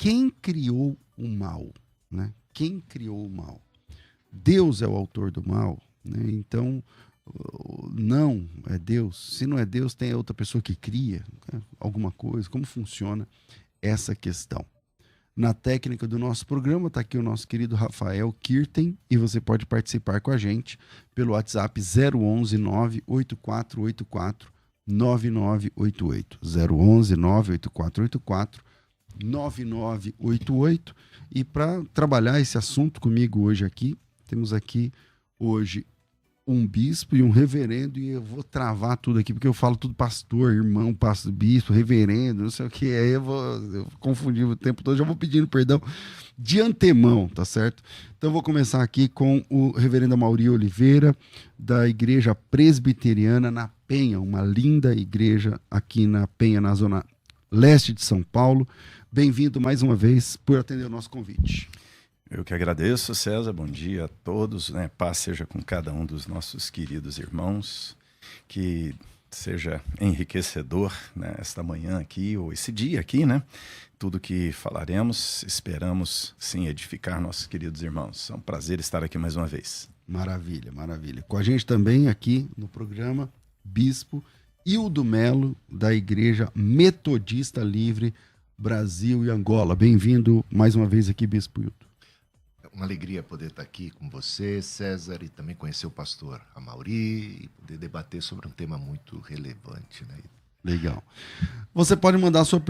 quem criou o mal, né? Quem criou o mal? Deus é o autor do mal, né? Então, não é Deus. Se não é Deus, tem outra pessoa que cria, né, alguma coisa. Como funciona essa questão? Na técnica do nosso programa, está aqui o nosso querido Rafael Kirten, e você pode participar com a gente pelo WhatsApp 011 98484 9988. 011 98484 9988. E para trabalhar esse assunto comigo hoje aqui, temos aqui hoje um bispo e um reverendo, e eu vou travar tudo aqui, porque eu falo tudo pastor, irmão, pastor, bispo, reverendo, não sei o que, aí eu vou confundir o tempo todo, já vou pedindo perdão de antemão, tá certo? Então eu vou começar aqui com o reverendo Amaury Oliveira, da Igreja Presbiteriana na Penha, uma linda igreja aqui na Penha, na zona leste de São Paulo. Bem-vindo mais uma vez por atender o nosso convite. Eu que agradeço, César. Bom dia a todos, né? Paz seja com cada um dos nossos queridos irmãos, que seja enriquecedor, né, esta manhã aqui, ou esse dia aqui, né? Tudo que falaremos, esperamos sim edificar nossos queridos irmãos. É um prazer estar aqui mais uma vez. Maravilha, maravilha. Com a gente também aqui no programa, Bispo Hildo Melo, da Igreja Metodista Livre Brasil e Angola. Bem-vindo mais uma vez aqui, Bispo Hildo. Uma alegria poder estar aqui com você, César, e também conhecer o pastor Amaury e poder debater sobre um tema muito relevante, né? Legal. Você pode mandar sua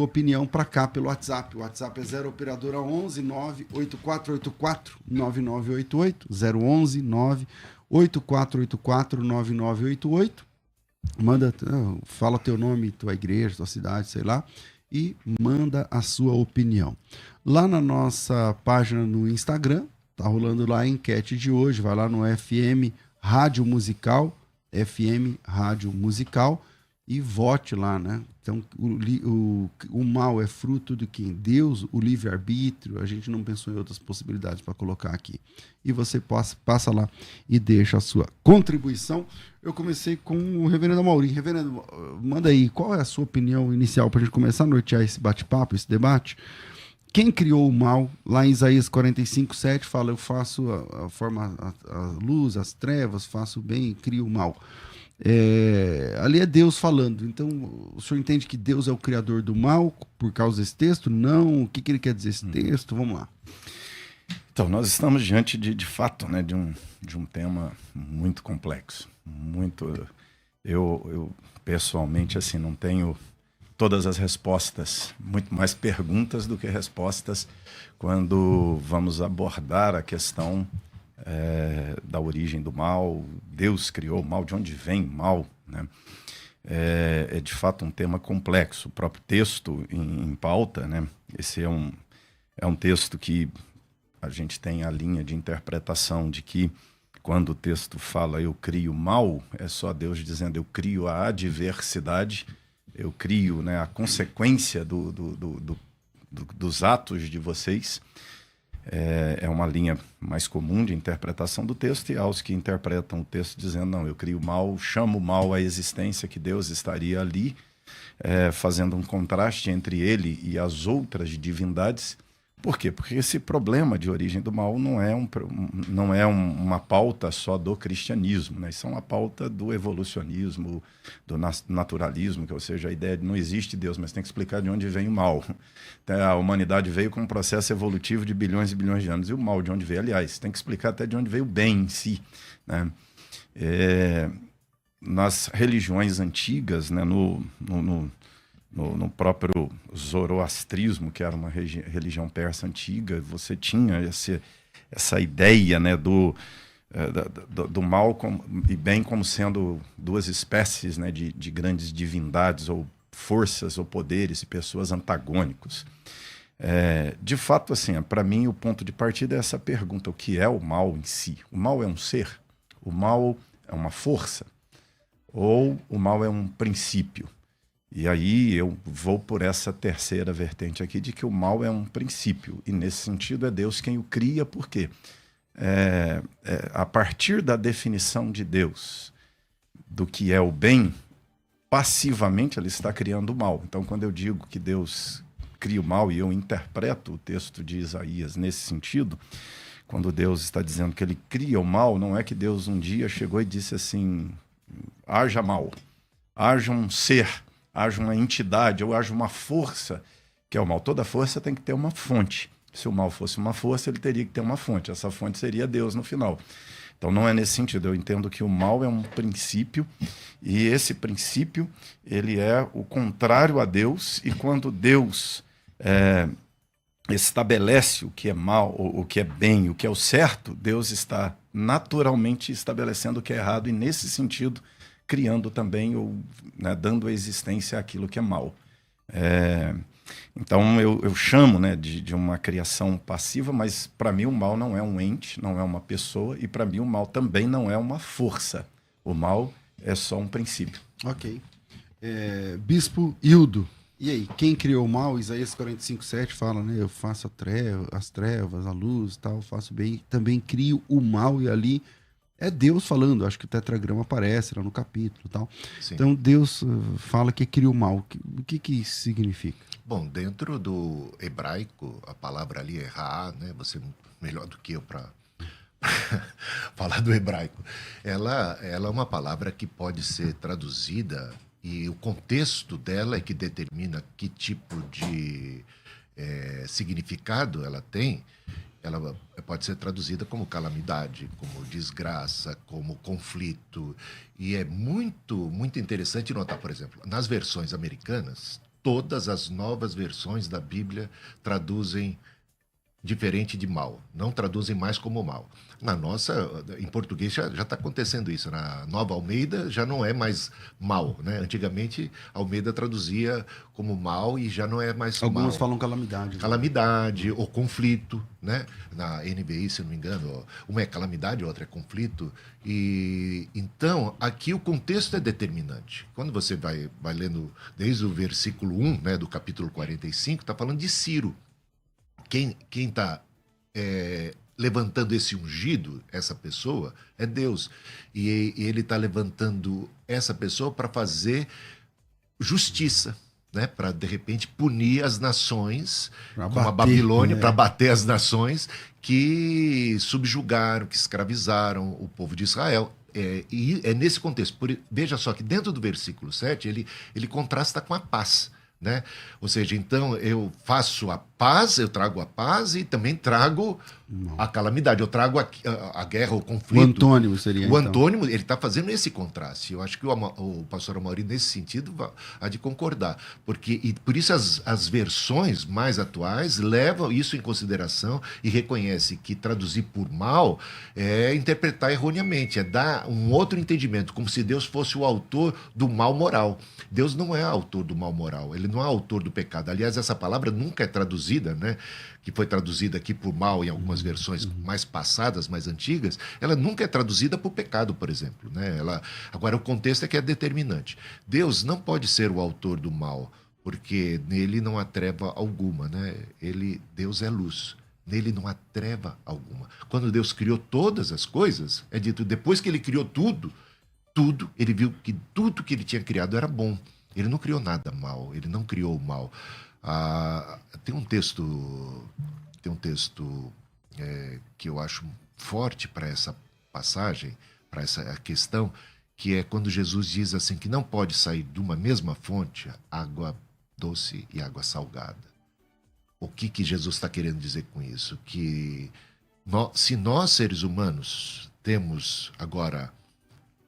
opinião para cá pelo WhatsApp. O WhatsApp é 0 operadora 11 98484 9988, 011 98484 9988. Manda, fala teu nome, tua igreja, tua cidade, sei lá, e manda a sua opinião. Lá na nossa página no Instagram, tá rolando lá a enquete de hoje, vai lá no FM Rádio Musical, e vote lá, né? Então, o mal é fruto de quem? Deus, o livre-arbítrio, a gente não pensou em outras possibilidades para colocar aqui. E você passa lá e deixa a sua contribuição. Eu comecei com o reverendo Amaury. Reverendo, manda aí, qual é a sua opinião inicial para a gente começar a nortear esse bate-papo, esse debate? Quem criou o mal? Lá em Isaías 45:7 fala, eu faço a luz, as trevas, faço o bem e crio o mal. Ali é Deus falando. Então, o senhor entende que Deus é o criador do mal por causa desse texto? Não. O que ele quer dizer esse texto? Vamos lá. Então, nós estamos diante de fato, né, de um tema muito complexo. Eu pessoalmente, assim, não tenho todas as respostas, muito mais perguntas do que respostas quando vamos abordar a questão da origem do mal. Deus criou o mal, de onde vem o mal, né? É de fato um tema complexo. O próprio texto em pauta, né? Esse é um texto que a gente tem a linha de interpretação de que quando o texto fala eu crio mal, é só Deus dizendo eu crio a adversidade, eu crio, né, a consequência dos atos de vocês. É uma linha mais comum de interpretação do texto, e aos que interpretam o texto dizendo, não, eu crio mal, chamo mal à existência, que Deus estaria ali, fazendo um contraste entre ele e as outras divindades. Por quê? Porque esse problema de origem do mal não é uma pauta só do cristianismo, né? Isso é uma pauta do evolucionismo, do naturalismo, ou seja, a ideia de não existe Deus, mas tem que explicar de onde vem o mal. A humanidade veio com um processo evolutivo de bilhões e bilhões de anos, e o mal de onde veio, aliás, tem que explicar até de onde veio o bem em si, né? Nas religiões antigas, né, no próprio zoroastrismo, que era uma religião persa antiga, você tinha essa ideia, né, do mal e bem como sendo duas espécies, né, de grandes divindades ou forças ou poderes e pessoas antagônicos. De fato, assim, para mim o ponto de partida é essa pergunta: o que é o mal em si? O mal é um ser? O mal é uma força? Ou o mal é um princípio? E aí eu vou por essa terceira vertente aqui, de que o mal é um princípio. E nesse sentido é Deus quem o cria. Por quê? A partir da definição de Deus do que é o bem, passivamente ele está criando o mal. Então, quando eu digo que Deus cria o mal, e eu interpreto o texto de Isaías nesse sentido, quando Deus está dizendo que ele cria o mal, não é que Deus um dia chegou e disse assim, haja mal, haja um ser, haja uma entidade, ou haja uma força, que é o mal. Toda força tem que ter uma fonte. Se o mal fosse uma força, ele teria que ter uma fonte. Essa fonte seria Deus no final. Então não é nesse sentido. Eu entendo que o mal é um princípio, e esse princípio ele é o contrário a Deus, e quando Deus estabelece o que é mal, o que é bem, o que é o certo, Deus está naturalmente estabelecendo o que é errado, e nesse sentido criando também, ou né, dando a existência àquilo que é mal. Então eu chamo, né, de uma criação passiva, mas para mim o mal não é um ente, não é uma pessoa, e para mim o mal também não é uma força. O mal é só um princípio. Ok. Bispo Hildo, e aí, quem criou o mal? Isaías 45:7 fala, né? Eu faço as trevas, a luz, tal, faço bem, também crio o mal, e ali é Deus falando. Acho que o tetragrama aparece lá no capítulo, tal. Sim. Então Deus fala que cria o mal. O que isso significa? Bom, dentro do hebraico, a palavra ali é ra, né? Você é melhor do que eu para falar do hebraico. Ela é uma palavra que pode ser traduzida, e o contexto dela é que determina que tipo de significado ela tem. Ela pode ser traduzida como calamidade, como desgraça, como conflito. E é muito, muito interessante notar, por exemplo, nas versões americanas, todas as novas versões da Bíblia traduzem diferente de mal, não traduzem mais como mal. Na nossa, em português já está acontecendo isso. Na Nova Almeida já não é mais mal, né? Antigamente Almeida traduzia como mal e já não é mais Algumas mal. falam calamidade. Calamidade ou conflito, né? Na NVI, se não me engano, uma é calamidade, outra é conflito. E então aqui o contexto é determinante. Quando você vai lendo desde o versículo 1, né, do capítulo 45, está falando de Ciro. Quem está levantando esse ungido, essa pessoa, é Deus. E ele está levantando essa pessoa para fazer justiça, né? Para, de repente, punir as nações, como a Babilônia, para bater as nações que subjugaram, que escravizaram o povo de Israel. E é nesse contexto. Veja só que dentro do versículo 7, ele contrasta com a paz. Né? Ou seja, então eu faço a paz, eu trago a paz e também trago a calamidade, eu trago a guerra, o conflito. O antônimo seria. O antônimo, ele está fazendo esse contraste. Eu acho que o pastor Amaury, nesse sentido, há de concordar. E por isso as versões mais atuais levam isso em consideração e reconhecem que traduzir por mal é interpretar erroneamente, é dar um outro entendimento, como se Deus fosse o autor do mal moral. Deus não é autor do mal moral, ele não é autor do pecado. Aliás, essa palavra nunca é traduzida, né? Que foi traduzida aqui por mal em algumas versões mais passadas, mais antigas, ela nunca é traduzida por pecado, por exemplo. Né? Agora, o contexto é que é determinante. Deus não pode ser o autor do mal, porque nele não há treva alguma. Né? Deus é luz. Nele não há treva alguma. Quando Deus criou todas as coisas, é dito, depois que ele criou tudo, ele viu que tudo que ele tinha criado era bom. Ele não criou nada mal, ele não criou o mal. Tem um texto que eu acho forte para essa passagem, para essa questão, que é quando Jesus diz assim que não pode sair de uma mesma fonte água doce e água salgada. O que Jesus está querendo dizer com isso? Que se nós, seres humanos, temos agora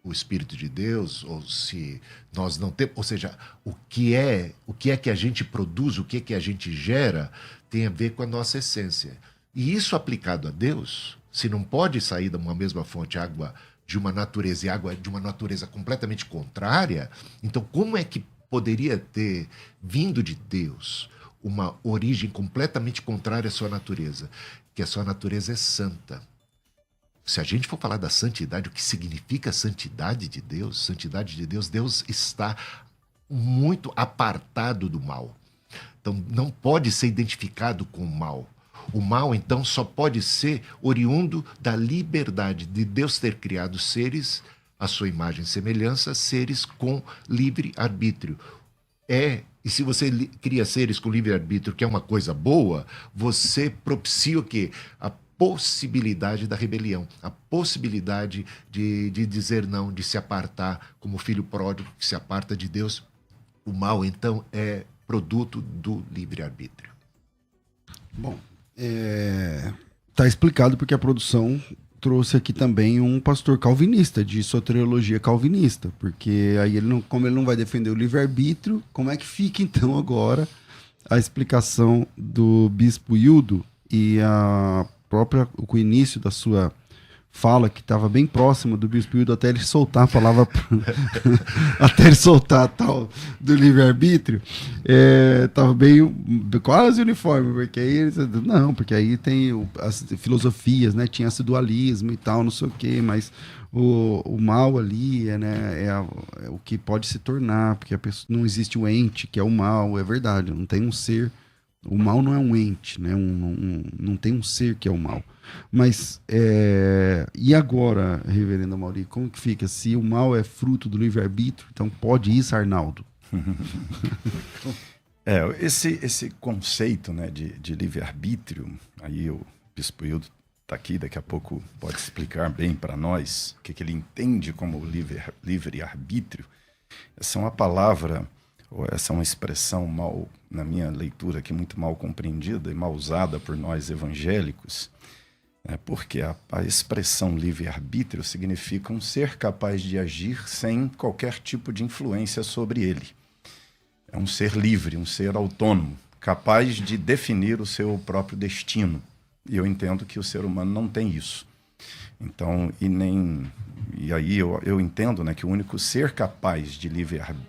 o Espírito de Deus, ou se nós não temos, ou seja, o que é que a gente produz, o que é que a gente gera, tem a ver com a nossa essência. E isso aplicado a Deus, se não pode sair de uma mesma fonte água de uma natureza e água de uma natureza completamente contrária, então como é que poderia ter vindo de Deus uma origem completamente contrária à sua natureza? Que a sua natureza é santa. Se a gente for falar da santidade, o que significa a santidade de Deus? Santidade de Deus, Deus está muito apartado do mal. Então, não pode ser identificado com o mal. O mal, então, só pode ser oriundo da liberdade de Deus ter criado seres à sua imagem e semelhança, seres com livre arbítrio. É E se você cria seres com livre-arbítrio, que é uma coisa boa, você propicia o quê? A possibilidade da rebelião, a possibilidade de dizer não, de se apartar, como o filho pródigo que se aparta de Deus. O mal, então, é produto do livre-arbítrio. Bom, tá explicado porque a produção trouxe aqui também um pastor calvinista, de soteriologia calvinista, porque aí como ele não vai defender o livre-arbítrio, como é que fica então agora a explicação do bispo Hildo e o início da sua fala, que estava bem próximo do bispo Hildo, até ele soltar a palavra até ele soltar a tal do livre-arbítrio, estava quase uniforme, porque aí porque aí tem as filosofias, né, tinha esse dualismo e tal, não sei o quê, mas o mal ali é o que pode se tornar, porque a pessoa, não existe o ente que é o mal, é verdade, não tem um ser. O mal não é um ente, né? Não tem um ser que é o mal. Mas, e agora, reverendo Amauri, como que fica? Se o mal é fruto do livre-arbítrio, então pode isso, Arnaldo? Esse conceito, né, de livre-arbítrio, aí o bispo Hildo está aqui, daqui a pouco pode explicar bem para nós o que ele entende como livre-arbítrio. Essa é uma palavra, ou essa é uma expressão mal, na minha leitura aqui, muito mal compreendida e mal usada por nós evangélicos, porque a expressão livre-arbítrio significa um ser capaz de agir sem qualquer tipo de influência sobre ele. É um ser livre, um ser autônomo, capaz de definir o seu próprio destino. E eu entendo que o ser humano não tem isso. Então, e aí eu entendo, né, que o único ser capaz de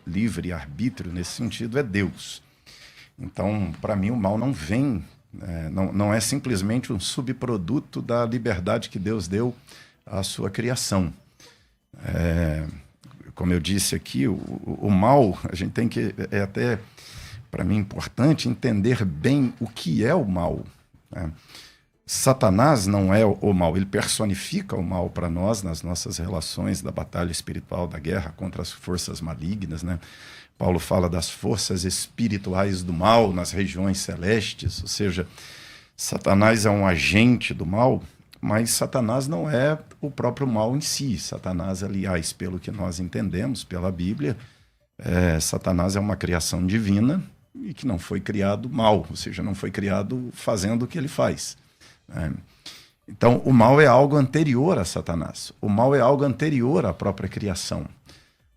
livre-arbítrio nesse sentido é Deus. Então, para mim, o mal não vem, não é simplesmente um subproduto da liberdade que Deus deu à sua criação. Como eu disse aqui, o mal, a gente tem que, até, para mim, importante entender bem o que é o mal, né? Satanás não é o mal, ele personifica o mal para nós nas nossas relações da batalha espiritual, da guerra contra as forças malignas, né? Paulo fala das forças espirituais do mal nas regiões celestes, ou seja, Satanás é um agente do mal, mas Satanás não é o próprio mal em si. Satanás, aliás, pelo que nós entendemos pela Bíblia, Satanás é uma criação divina e que não foi criado mal, ou seja, não foi criado fazendo o que ele faz. Então, o mal é algo anterior a Satanás. O mal é algo anterior à própria criação.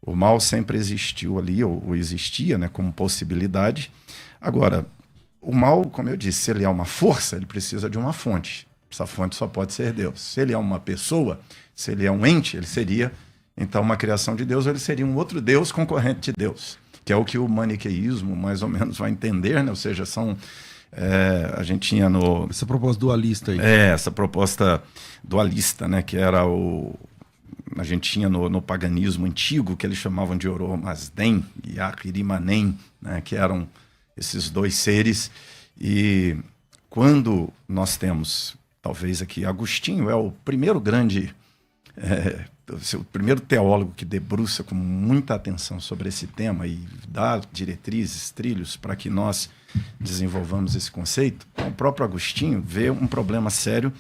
O mal sempre existiu ali, ou existia, né, como possibilidade. Agora, o mal, como eu disse, se ele é uma força, ele precisa de uma fonte. Essa fonte só pode ser Deus. Se ele é uma pessoa, se ele é um ente, ele seria, então, uma criação de Deus, ou ele seria um outro Deus concorrente de Deus, que é o que o maniqueísmo mais ou menos vai entender, né? Ou seja, são... a gente tinha essa proposta dualista aí. Essa proposta dualista, né, que era a gente tinha no paganismo antigo, que eles chamavam de Oromazden e Ahrimanen, né, que eram esses dois seres. E quando nós temos, talvez aqui, Agostinho é o primeiro grande, o primeiro teólogo que debruça com muita atenção sobre esse tema e dá diretrizes, trilhos para que nós desenvolvamos esse conceito. O próprio Agostinho vê um problema sério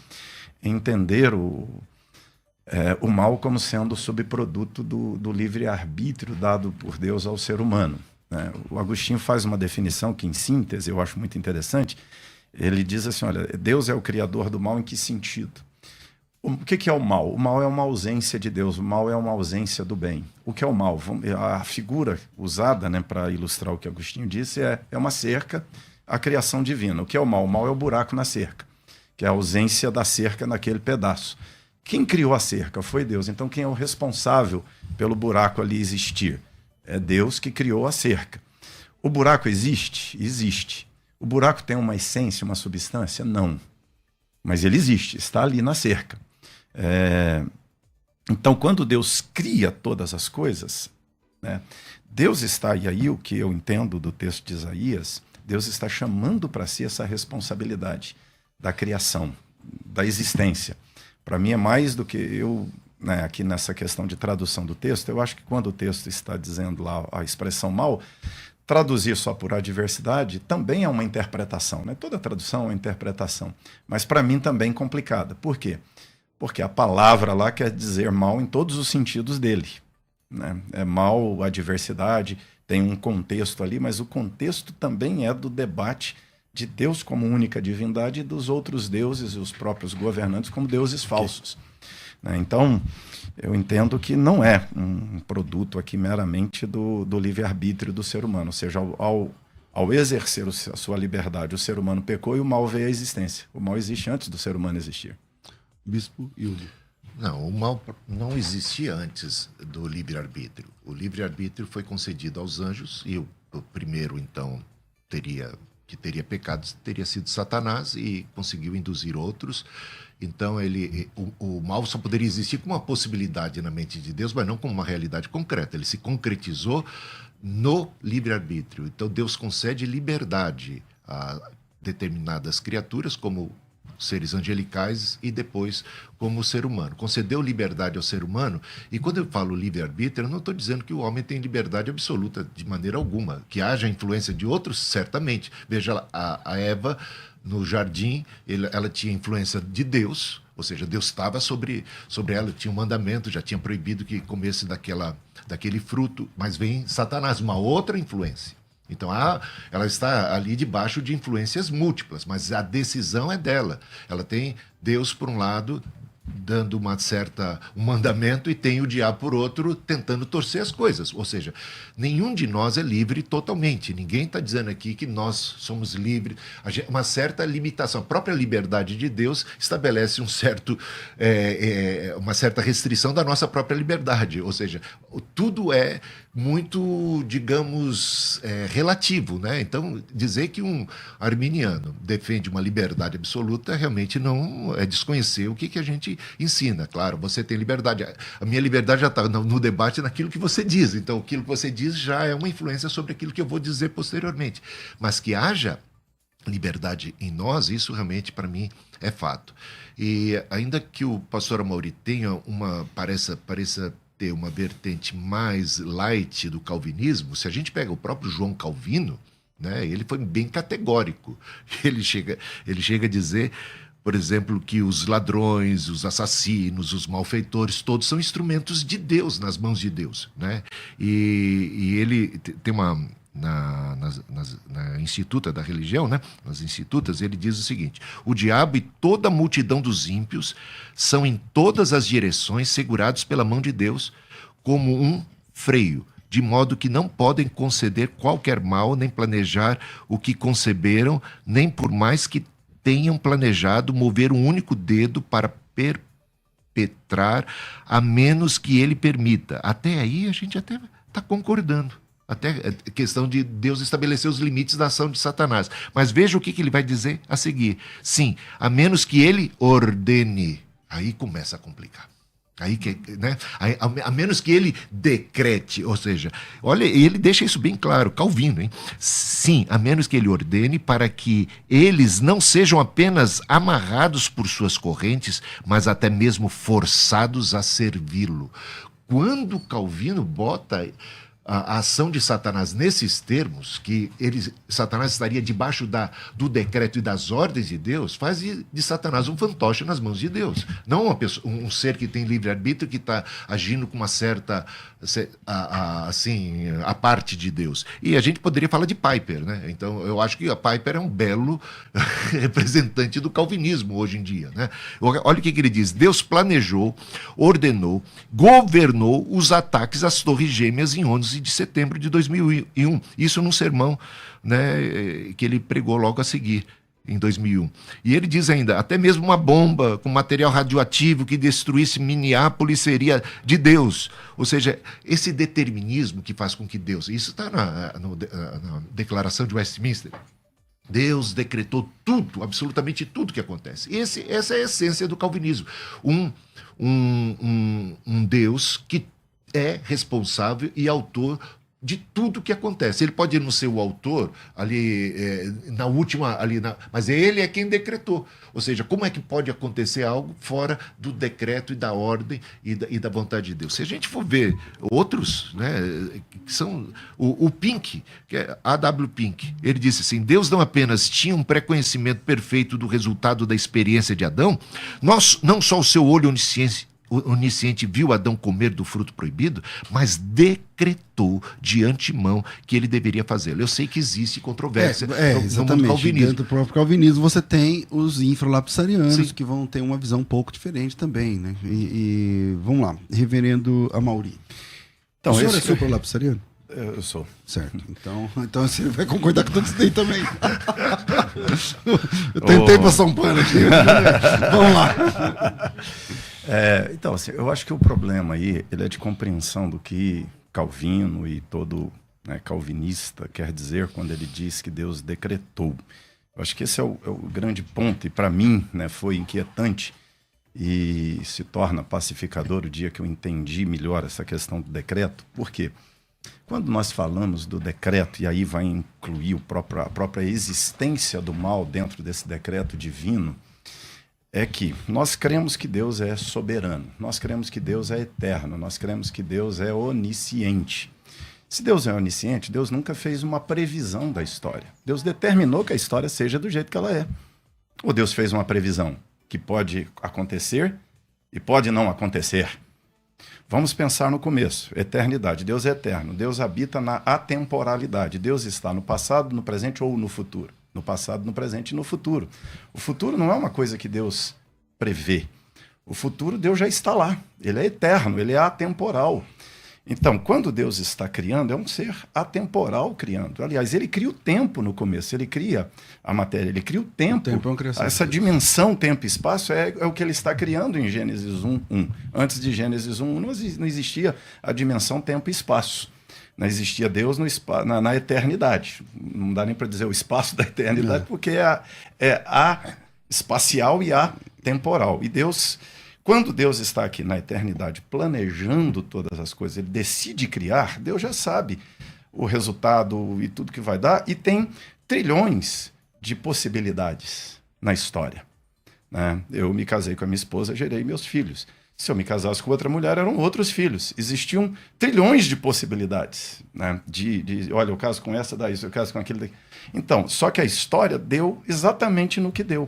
em entender o mal como sendo subproduto do livre-arbítrio dado por Deus ao ser humano, né? O Agostinho faz uma definição que, em síntese, eu acho muito interessante. Ele diz assim, olha, Deus é o criador do mal em que sentido? O que é o mal? O mal é uma ausência de Deus, o mal é uma ausência do bem. O que é o mal? A figura usada, né, para ilustrar o que Agostinho disse é uma cerca, a criação divina. O que é o mal? O mal é o buraco na cerca, que é a ausência da cerca naquele pedaço. Quem criou a cerca? Foi Deus. Então quem é o responsável pelo buraco ali existir? É Deus que criou a cerca. O buraco existe? Existe. O buraco tem uma essência, uma substância? Não. Mas ele existe, está ali na cerca. Então, quando Deus cria todas as coisas, né, Deus está, e aí o que eu entendo do texto de Isaías, Deus está chamando para si essa responsabilidade da criação, da existência. Para mim é mais do que eu, né, aqui nessa questão de tradução do texto, eu acho que quando o texto está dizendo lá a expressão mal, traduzir só por adversidade também é uma interpretação, né? Toda tradução é uma interpretação, mas para mim também complicada. Por quê? Porque a palavra lá quer dizer mal em todos os sentidos dele, né? É mal, adversidade, tem um contexto ali, mas o contexto também é do debate de Deus como única divindade e dos outros deuses e os próprios governantes como deuses falsos, né? Então, eu entendo que não é um produto aqui meramente do livre-arbítrio do ser humano, ou seja, ao exercer a sua liberdade, o ser humano pecou e o mal veio à existência. O mal existe antes do ser humano existir. Bispo Hildo. Não, o mal não existia antes do livre-arbítrio. O livre-arbítrio foi concedido aos anjos e o primeiro, então, que teria pecado teria sido Satanás e conseguiu induzir outros. Então, o mal só poderia existir como uma possibilidade na mente de Deus, mas não como uma realidade concreta. Ele se concretizou no livre-arbítrio. Então, Deus concede liberdade a determinadas criaturas, como seres angelicais e depois como ser humano. Concedeu liberdade ao ser humano, e quando eu falo livre-arbítrio, eu não estou dizendo que o homem tem liberdade absoluta de maneira alguma. Que haja influência de outros, certamente. Veja, a Eva, no jardim, ela tinha influência de Deus, ou seja, Deus estava sobre ela, tinha um mandamento, já tinha proibido que comesse daquele fruto, mas vem Satanás, uma outra influência. Então, ela está ali debaixo de influências múltiplas, mas a decisão é dela. Ela tem Deus, por um lado, dando um mandamento, e tem o diabo, por outro, tentando torcer as coisas. Ou seja, nenhum de nós é livre totalmente. Ninguém está dizendo aqui que nós somos livres. Uma certa limitação. A própria liberdade de Deus estabelece uma certa restrição da nossa própria liberdade. Ou seja, tudo é muito, digamos, relativo, né? Então, dizer que um arminiano defende uma liberdade absoluta realmente não é desconhecer o que a gente ensina. Claro, você tem liberdade. A minha liberdade já está no debate naquilo que você diz. Então, aquilo que você diz já é uma influência sobre aquilo que eu vou dizer posteriormente. Mas que haja liberdade em nós, isso realmente, para mim, é fato. E ainda que o pastor Amaury tenha pareça ter uma vertente mais light do calvinismo, se a gente pega o próprio João Calvino, né, ele foi bem categórico. Ele chega a dizer, por exemplo, que os ladrões, os assassinos, os malfeitores, todos são instrumentos de Deus, nas mãos de Deus, né? E ele tem na Instituta da Religião, né? Nas Institutas, ele diz o seguinte: o diabo e toda a multidão dos ímpios são em todas as direções segurados pela mão de Deus como um freio, de modo que não podem conceder qualquer mal, nem planejar o que conceberam, nem por mais que tenham planejado mover um único dedo para perpetrar, a menos que ele permita. Até aí a gente até está concordando. Até a questão de Deus estabelecer os limites da ação de Satanás. Mas veja o que ele vai dizer a seguir. Sim, a menos que ele ordene. Aí começa a complicar. Né? A menos que ele decrete, ou seja, olha, ele deixa isso bem claro, Calvino, hein? Sim, a menos que ele ordene, para que eles não sejam apenas amarrados por suas correntes, mas até mesmo forçados a servi-lo. Quando Calvino bota a ação de Satanás nesses termos, que Satanás estaria debaixo do decreto e das ordens de Deus, faz de Satanás um fantoche nas mãos de Deus. Não um ser que tem livre-arbítrio, que está agindo com uma certa, a parte de Deus. E a gente poderia falar de Piper, né? Então, eu acho que a Piper é um belo representante do calvinismo hoje em dia, né? Olha o que ele diz: Deus planejou, ordenou, governou os ataques às Torres Gêmeas em 11 de setembro de 2001. Isso num sermão, né, que ele pregou logo a seguir, em 2001. E ele diz ainda: até mesmo uma bomba com material radioativo que destruísse Minneapolis seria de Deus. Ou seja, esse determinismo que faz com que Deus... Isso está na Declaração de Westminster. Deus decretou tudo, absolutamente tudo que acontece. Essa é a essência do calvinismo. Um Deus que é responsável e autor de tudo que acontece. Ele pode não ser o autor ali na última, mas ele é quem decretou. Ou seja, como é que pode acontecer algo fora do decreto e da ordem e da vontade de Deus? Se a gente for ver outros, né, que são o Pink, que é A.W. Pink, ele disse assim: Deus não apenas tinha um pré-conhecimento perfeito do resultado da experiência de Adão, não só o seu olho onisciente viu Adão comer do fruto proibido, mas decretou de antemão que ele deveria fazê-lo. Eu sei que existe controvérsia exatamente. no calvinismo. Dentro do próprio calvinismo você tem os infralapsarianos, Sim, que vão ter uma visão um pouco diferente também, né? E vamos lá, reverendo Amaury. Então, O senhor é supralapsariano? Eu sou. Certo. Então você vai concordar com tudo isso daí também. Eu tentei passar um pano aqui. Vamos lá. Então, assim, eu acho que o problema aí ele é de compreensão do que Calvino e todo, né, calvinista quer dizer quando ele diz que Deus decretou. Eu acho que esse é o grande ponto, e para mim, né, foi inquietante e se torna pacificador o dia que eu entendi melhor essa questão do decreto. Por quê? Quando nós falamos do decreto, e aí vai incluir a própria existência do mal dentro desse decreto divino, é que nós cremos que Deus é soberano, nós cremos que Deus é eterno, nós cremos que Deus é onisciente. Se Deus é onisciente, Deus nunca fez uma previsão da história. Deus determinou que a história seja do jeito que ela é. Ou Deus fez uma previsão que pode acontecer e pode não acontecer. Vamos pensar no começo, eternidade. Deus é eterno, Deus habita na atemporalidade. Deus está no passado, no presente ou no futuro. No passado, no presente e no futuro. O futuro não é uma coisa que Deus prevê. O futuro, Deus já está lá. Ele é eterno, ele é atemporal. Então, quando Deus está criando, é um ser atemporal criando. Aliás, ele cria o tempo no começo, ele cria a matéria, ele cria o tempo. O tempo é uma criação. Essa dimensão tempo e espaço é o que ele está criando em Gênesis 1:1. Antes de Gênesis 1:1 não existia a dimensão tempo e espaço. Não existia Deus na eternidade. Não dá nem para dizer o espaço da eternidade, porque é a espacial e a temporal. E Deus, quando Deus está aqui na eternidade planejando todas as coisas, ele decide criar, Deus já sabe o resultado e tudo que vai dar, e tem trilhões de possibilidades na história, né? Eu me casei com a minha esposa, gerei meus filhos. Se eu me casasse com outra mulher, eram outros filhos. Existiam trilhões de possibilidades, né? Olha, eu caso com essa, daí, eu caso com aquele. Então, só que a história deu exatamente no que deu.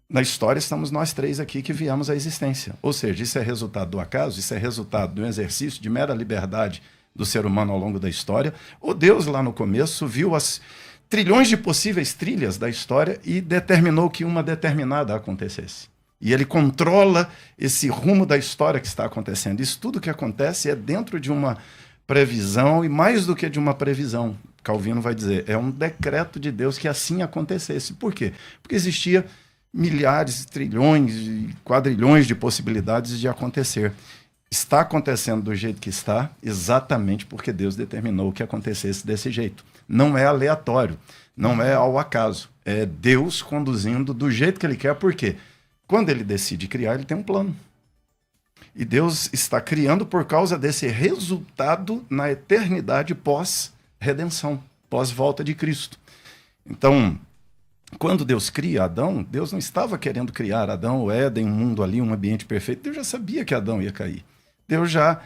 Na história estamos nós três aqui que viemos à existência. Ou seja, isso é resultado do acaso, isso é resultado de um exercício de mera liberdade do ser humano ao longo da história. O Deus, lá no começo, viu as trilhões de possíveis trilhas da história e determinou que uma determinada acontecesse. E ele controla esse rumo da história que está acontecendo. Isso tudo que acontece é dentro de uma previsão, e mais do que de uma previsão, Calvino vai dizer, é um decreto de Deus que assim acontecesse. Por quê? Porque existia milhares, trilhões, quadrilhões de possibilidades de acontecer. Está acontecendo do jeito que está, exatamente porque Deus determinou que acontecesse desse jeito. Não é aleatório, não é ao acaso. É Deus conduzindo do jeito que ele quer. Por quê? Quando ele decide criar, ele tem um plano. E Deus está criando por causa desse resultado na eternidade pós-redenção, pós-volta de Cristo. Então, quando Deus cria Adão, Deus não estava querendo criar Adão, o Éden, um mundo ali, um ambiente perfeito. Deus já sabia que Adão ia cair. Deus já...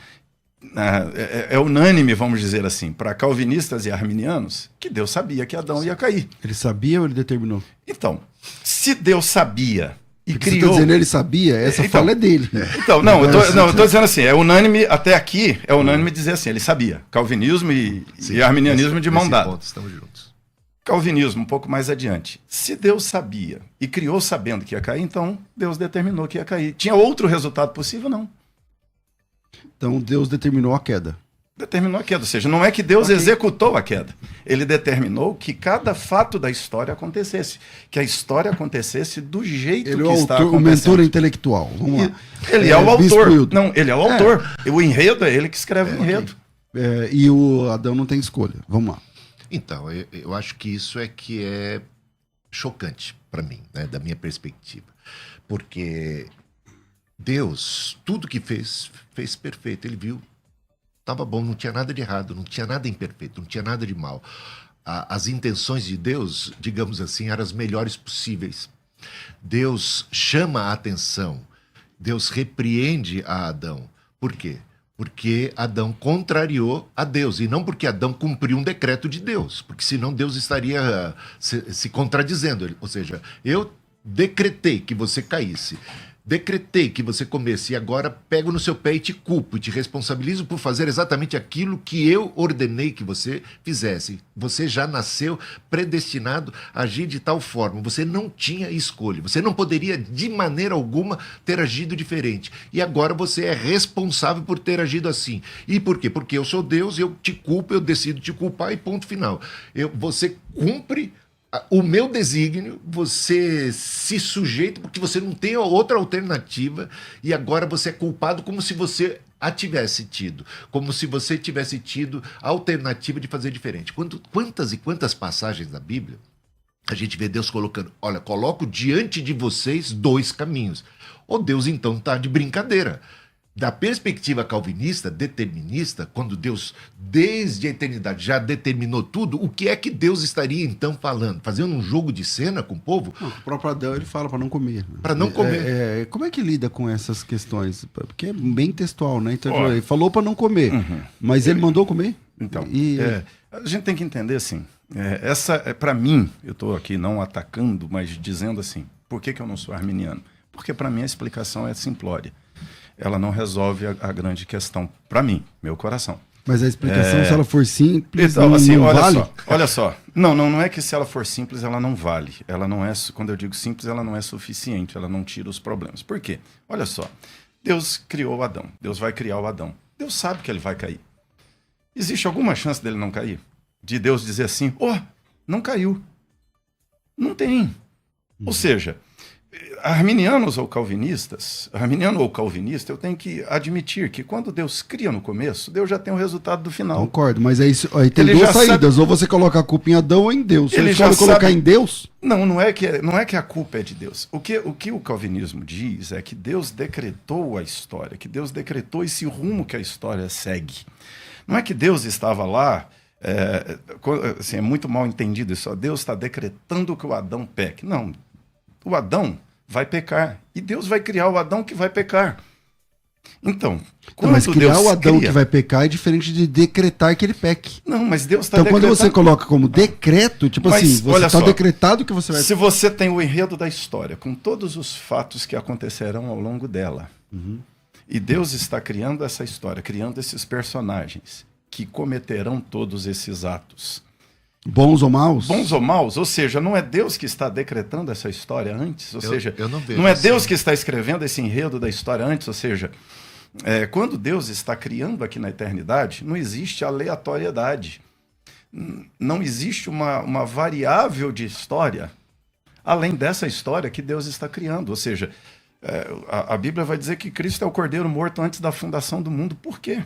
É unânime, vamos dizer assim, para calvinistas e arminianos, que Deus sabia que Adão ia cair. Ele sabia ou ele determinou? Então, se Deus sabia... E porque criou... você está dizendo ele sabia? Essa fala é dele. Então, não, eu estou dizendo assim, é unânime, até aqui, é unânime dizer assim, ele sabia. Calvinismo e arminianismo de mão dada. Estamos juntos. Calvinismo, um pouco mais adiante. Se Deus sabia e criou sabendo que ia cair, então Deus determinou que ia cair. Tinha outro resultado possível? Não. Então Deus determinou a queda. Determinou a queda, ou seja, não é que Deus executou a queda. Ele determinou que cada fato da história acontecesse, que a história acontecesse do jeito ele que é está autor, acontecendo. O mentor intelectual. Vamos lá. Ele é o autor. Não, ele é o autor. O enredo é ele que escreve o enredo. E o Adão não tem escolha. Vamos lá. Então, eu acho que isso é que é chocante para mim, né, da minha perspectiva. Porque Deus, tudo que fez perfeito. Ele viu estava bom, não tinha nada de errado, não tinha nada imperfeito, não tinha nada de mal. As intenções de Deus, digamos assim, eram as melhores possíveis. Deus chama a atenção, Deus repreende a Adão. Por quê? Porque Adão contrariou a Deus, e não porque Adão cumpriu um decreto de Deus, porque senão Deus estaria se contradizendo. Ou seja, eu decretei que você caísse, decretei que você comesse, e agora pego no seu pé e te culpo, e te responsabilizo por fazer exatamente aquilo que eu ordenei que você fizesse. Você já nasceu predestinado a agir de tal forma, você não tinha escolha, você não poderia de maneira alguma ter agido diferente. E agora você é responsável por ter agido assim. E por quê? Porque eu sou Deus, eu te culpo, eu decido te culpar e ponto final. Você cumpre o meu desígnio, você se sujeita porque você não tem outra alternativa, e agora você é culpado como se você a tivesse tido, como se você tivesse tido a alternativa de fazer diferente. Quantas e quantas passagens da Bíblia a gente vê Deus colocando, olha, coloco diante de vocês 2 caminhos. O Deus então está de brincadeira. Da perspectiva calvinista, determinista, quando Deus, desde a eternidade, já determinou tudo, o que é que Deus estaria então falando? Fazendo um jogo de cena com o povo? Não, o próprio Adão, ele fala para não comer. Para não comer. Como é que lida com essas questões? Porque é bem textual, né? Então, ele falou para não comer, mas ele mandou comer? Então, a gente tem que entender assim, para mim, eu estou aqui não atacando, mas dizendo assim, por que eu não sou arminiano? Porque para mim a explicação é simplória. Ela não resolve a grande questão, para mim, meu coração. Mas a explicação, se ela for simples, então, não, assim, não olha vale? Olha só. Não é que se ela for simples, ela não vale. Ela não é, quando eu digo simples, ela não é suficiente, ela não tira os problemas. Por quê? Olha só, Deus criou o Adão, Deus vai criar o Adão. Deus sabe que ele vai cair. Existe alguma chance dele não cair? De Deus dizer assim, não caiu. Não tem. Ou seja, arminiano ou calvinista, eu tenho que admitir que quando Deus cria no começo, Deus já tem o resultado do final. Concordo, mas aí tem duas saídas, ou você coloca a culpa em Adão ou em Deus. Você escolhe colocar em Deus? Não é que a culpa é de Deus. O que o calvinismo diz é que Deus decretou a história, que Deus decretou esse rumo que a história segue. Não é que Deus estava lá, assim, é muito mal entendido isso, Deus está decretando que o Adão peque. Não, o Adão vai pecar. E Deus vai criar o Adão que vai pecar. Então, mas criar o Adão que vai pecar é diferente de decretar que ele peque. Não, mas Deus está decretando. Então, quando você coloca como decreto, tipo assim, você está decretado que você vai... Se você tem o enredo da história, com todos os fatos que acontecerão ao longo dela, e Deus está criando essa história, criando esses personagens que cometerão todos esses atos, bons ou maus? Bons ou maus, ou seja, não é Deus que está decretando essa história antes, ou seja, eu não é Deus que está escrevendo esse enredo da história antes, ou seja, quando Deus está criando aqui na eternidade, não existe aleatoriedade, não existe uma variável de história, além dessa história que Deus está criando, ou seja, a Bíblia vai dizer que Cristo é o Cordeiro morto antes da fundação do mundo. Por quê?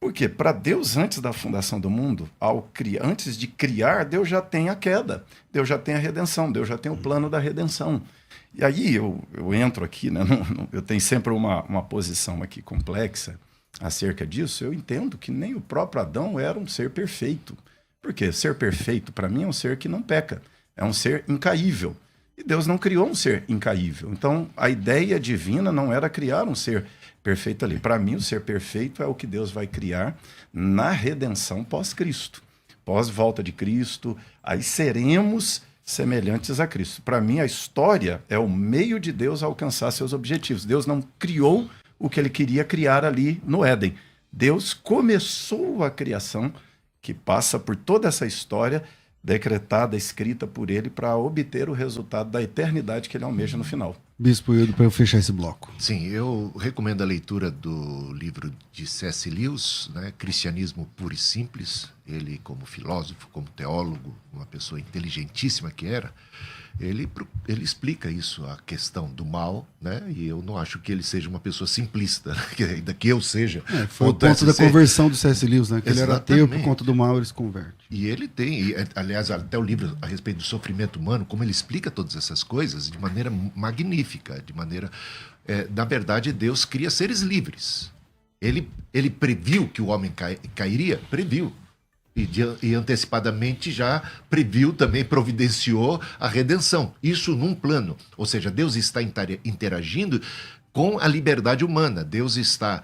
Porque para Deus, antes da fundação do mundo, antes de criar, Deus já tem a queda, Deus já tem a redenção, Deus já tem o plano da redenção. E aí eu entro aqui, né, eu tenho sempre uma posição aqui complexa acerca disso, eu entendo que nem o próprio Adão era um ser perfeito. Porque ser perfeito, para mim, é um ser que não peca, é um ser incaível. E Deus não criou um ser incaível. Então, a ideia divina não era criar um ser perfeito ali. Para mim, o ser perfeito é o que Deus vai criar na redenção pós-Cristo. Pós-volta de Cristo, aí seremos semelhantes a Cristo. Para mim, a história é o meio de Deus alcançar seus objetivos. Deus não criou o que ele queria criar ali no Éden. Deus começou a criação, que passa por toda essa história decretada, escrita por ele, para obter o resultado da eternidade que ele almeja no final. Bispo Hildo, para eu fechar esse bloco. Sim, eu recomendo a leitura do livro de C.S. Lewis, né, Cristianismo Puro e Simples. Ele, como filósofo, como teólogo, uma pessoa inteligentíssima que era, ele explica isso, a questão do mal, né? E eu não acho que ele seja uma pessoa simplista, ainda que eu seja. Foi o ponto da conversão do C.S. Lewis, né? Que ele era ateu, por conta do mal ele se converte. E ele tem, aliás, até o livro a respeito do sofrimento humano, como ele explica todas essas coisas de maneira magnífica, de maneira... na verdade, Deus cria seres livres. Ele previu que o homem cairia? Previu. E antecipadamente já previu também, providenciou a redenção. Isso num plano. Ou seja, Deus está interagindo com a liberdade humana. Deus está...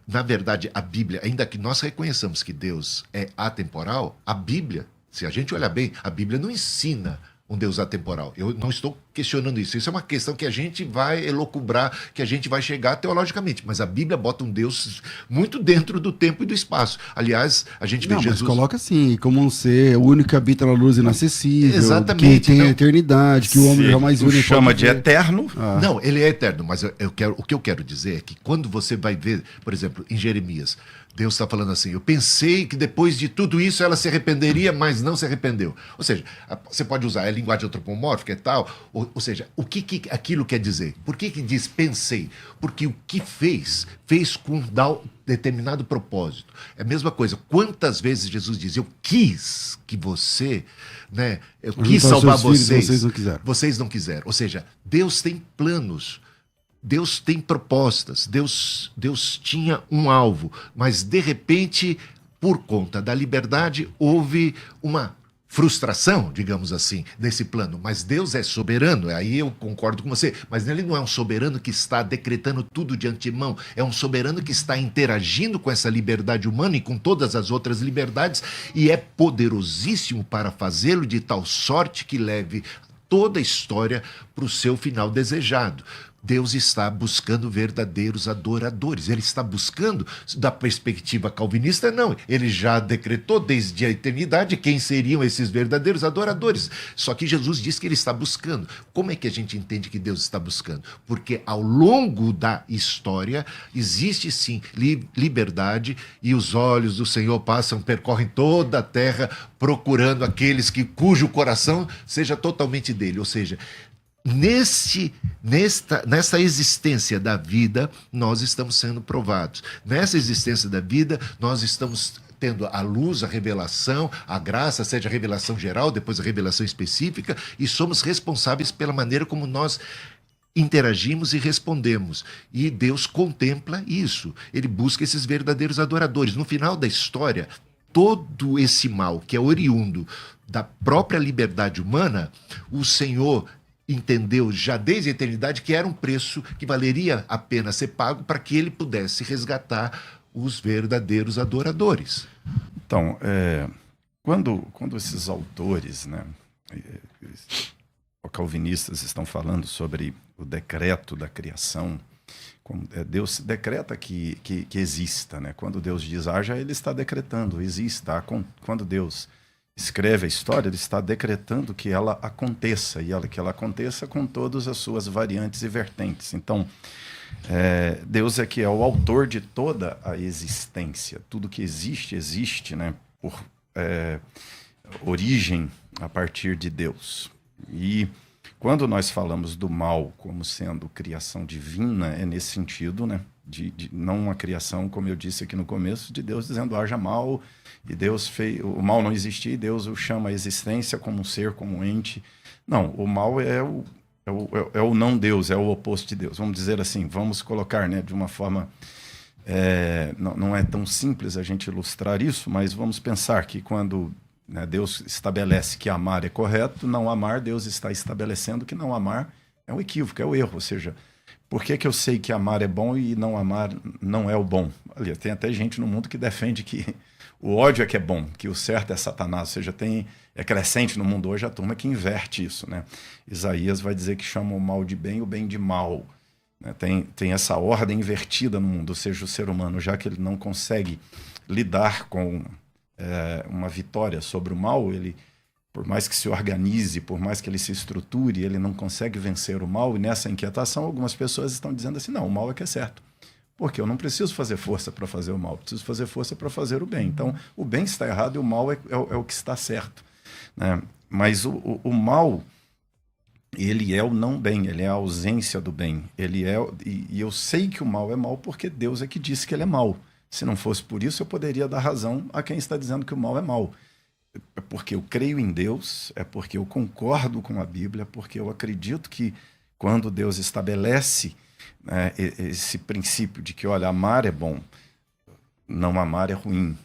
Na verdade, a Bíblia, ainda que nós reconheçamos que Deus é atemporal, a Bíblia, se a gente olhar bem, a Bíblia não ensina um Deus atemporal. Eu não estou questionando isso. Isso é uma questão que a gente vai elocubrar, que a gente vai chegar teologicamente. Mas a Bíblia bota um Deus muito dentro do tempo e do espaço. Aliás, a gente vê Jesus... Mas coloca assim, como um ser, o único que habita na luz inacessível. Exatamente. Que tem a eternidade, que o homem jamais viu. Chama de eterno. Não, ele é eterno, mas o que eu quero dizer é que quando você vai ver, por exemplo, em Jeremias, Deus está falando assim, eu pensei que depois de tudo isso ela se arrependeria, mas não se arrependeu. Ou seja, você pode usar a linguagem antropomórfica e tal, ou seja, o que aquilo quer dizer? Por que diz pensei? Porque o que fez com determinado propósito. É a mesma coisa, quantas vezes Jesus diz, eu quis que você, né, eu quis salvar vocês, vocês não quiseram. Ou seja, Deus tem planos, Deus tem propostas, Deus tinha um alvo, mas de repente, por conta da liberdade, houve uma frustração, digamos assim, nesse plano. Mas Deus é soberano, aí eu concordo com você, mas ele não é um soberano que está decretando tudo de antemão, é um soberano que está interagindo com essa liberdade humana e com todas as outras liberdades, e é poderosíssimo para fazê-lo de tal sorte que leve toda a história para o seu final desejado. Deus está buscando verdadeiros adoradores. Ele está buscando, da perspectiva calvinista, não. Ele já decretou desde a eternidade quem seriam esses verdadeiros adoradores. Só que Jesus diz que ele está buscando. Como é que a gente entende que Deus está buscando? Porque ao longo da história existe sim liberdade e os olhos do Senhor percorrem toda a terra procurando aqueles cujo coração seja totalmente dele. Ou seja, nessa existência da vida, nós estamos sendo provados. Nessa existência da vida, nós estamos tendo a luz, a revelação, a graça, seja a revelação geral, depois a revelação específica, e somos responsáveis pela maneira como nós interagimos e respondemos. E Deus contempla isso. Ele busca esses verdadeiros adoradores. No final da história, todo esse mal que é oriundo da própria liberdade humana, o Senhor entendeu já desde a eternidade que era um preço que valeria a pena ser pago para que ele pudesse resgatar os verdadeiros adoradores. Então, quando esses autores, né, calvinistas estão falando sobre o decreto da criação, Deus decreta que exista, né? Quando Deus diz haja, ele está decretando, exista. Quando Deus escreve a história, ele está decretando que ela aconteça, que ela aconteça com todas as suas variantes e vertentes. Então, Deus é que é o autor de toda a existência. Tudo que existe, né, por origem a partir de Deus. E quando nós falamos do mal como sendo criação divina, é nesse sentido, né, de não uma criação, como eu disse aqui no começo, de Deus dizendo haja mal, e Deus o mal não existia, e Deus o chama à existência como um ser, como um ente. Não, o mal é o não Deus, é o oposto de Deus. Vamos dizer assim, vamos colocar, né, de uma forma... não é tão simples a gente ilustrar isso, mas vamos pensar que quando, né, Deus estabelece que amar é correto, não amar, Deus está estabelecendo que não amar é um equívoco, é o erro. Ou seja, por que eu sei que amar é bom e não amar não é o bom? Olha, tem até gente no mundo que defende que o ódio é que é bom, que o certo é Satanás. Ou seja, é crescente no mundo hoje a turma que inverte isso, né? Isaías vai dizer que chama o mal de bem e o bem de mal. Né? Tem essa ordem invertida no mundo, ou seja, o ser humano, já que ele não consegue lidar com uma vitória sobre o mal, ele, por mais que se organize, por mais que ele se estruture, ele não consegue vencer o mal. E nessa inquietação, algumas pessoas estão dizendo assim, não, o mal é que é certo. Porque eu não preciso fazer força para fazer o mal, eu preciso fazer força para fazer o bem. Então, o bem está errado e o mal é o que está certo. Né? Mas o mal, ele é o não bem, ele é a ausência do bem. E eu sei que o mal é mal porque Deus é que disse que ele é mal. Se não fosse por isso, eu poderia dar razão a quem está dizendo que o mal é mal. É porque eu creio em Deus, é porque eu concordo com a Bíblia, é porque eu acredito que quando Deus estabelece, né, esse princípio de que, olha, amar é bom, não amar é ruim.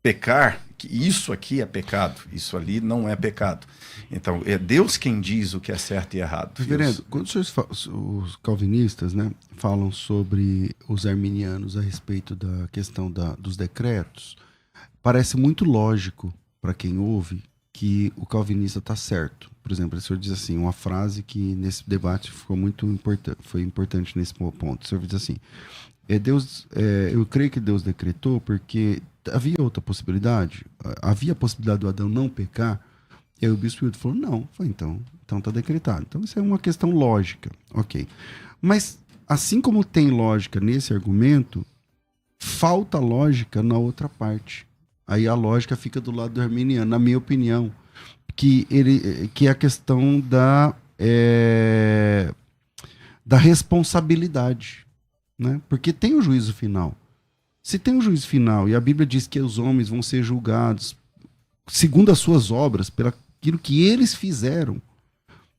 Pecar, que isso aqui é pecado, isso ali não é pecado. Então, é Deus quem diz o que é certo e errado. Reverendo, quando os calvinistas, né, falam sobre os arminianos a respeito da questão dos decretos, parece muito lógico para quem ouve que o calvinista está certo. Por exemplo, o senhor diz assim, uma frase que nesse debate ficou muito importante, foi importante nesse ponto. O senhor diz assim, eu creio que Deus decretou porque havia outra possibilidade, havia a possibilidade do Adão não pecar, e aí o bispo falou, não, foi então está decretado. Então isso é uma questão lógica, ok. Mas assim como tem lógica nesse argumento, falta lógica na outra parte. Aí a lógica fica do lado do arminiano, na minha opinião, que é a questão da responsabilidade, né? Porque tem o juízo final. Se tem o juízo final e a Bíblia diz que os homens vão ser julgados segundo as suas obras, pelo aquilo que eles fizeram,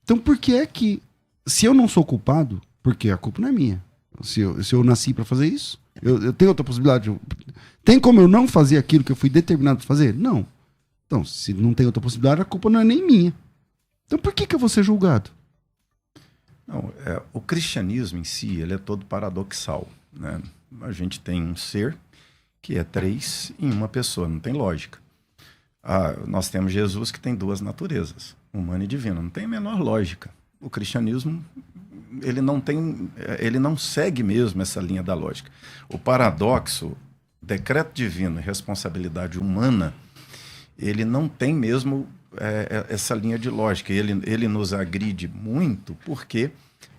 então por que é que, se eu não sou culpado, porque a culpa não é minha, se eu nasci para fazer isso, eu tenho outra possibilidade, tem como eu não fazer aquilo que eu fui determinado para fazer? Não. Então, se não tem outra possibilidade, a culpa não é nem minha. Então por que eu vou ser julgado? Não, o cristianismo em si, ele é todo paradoxal, né? A gente tem um ser que é 3 em uma pessoa, não tem lógica. Nós temos Jesus que tem 2 naturezas, humana e divina, não tem a menor lógica. O cristianismo, ele não segue mesmo essa linha da lógica. O paradoxo, decreto divino e responsabilidade humana, ele não tem mesmo essa linha de lógica. Ele nos agride muito porque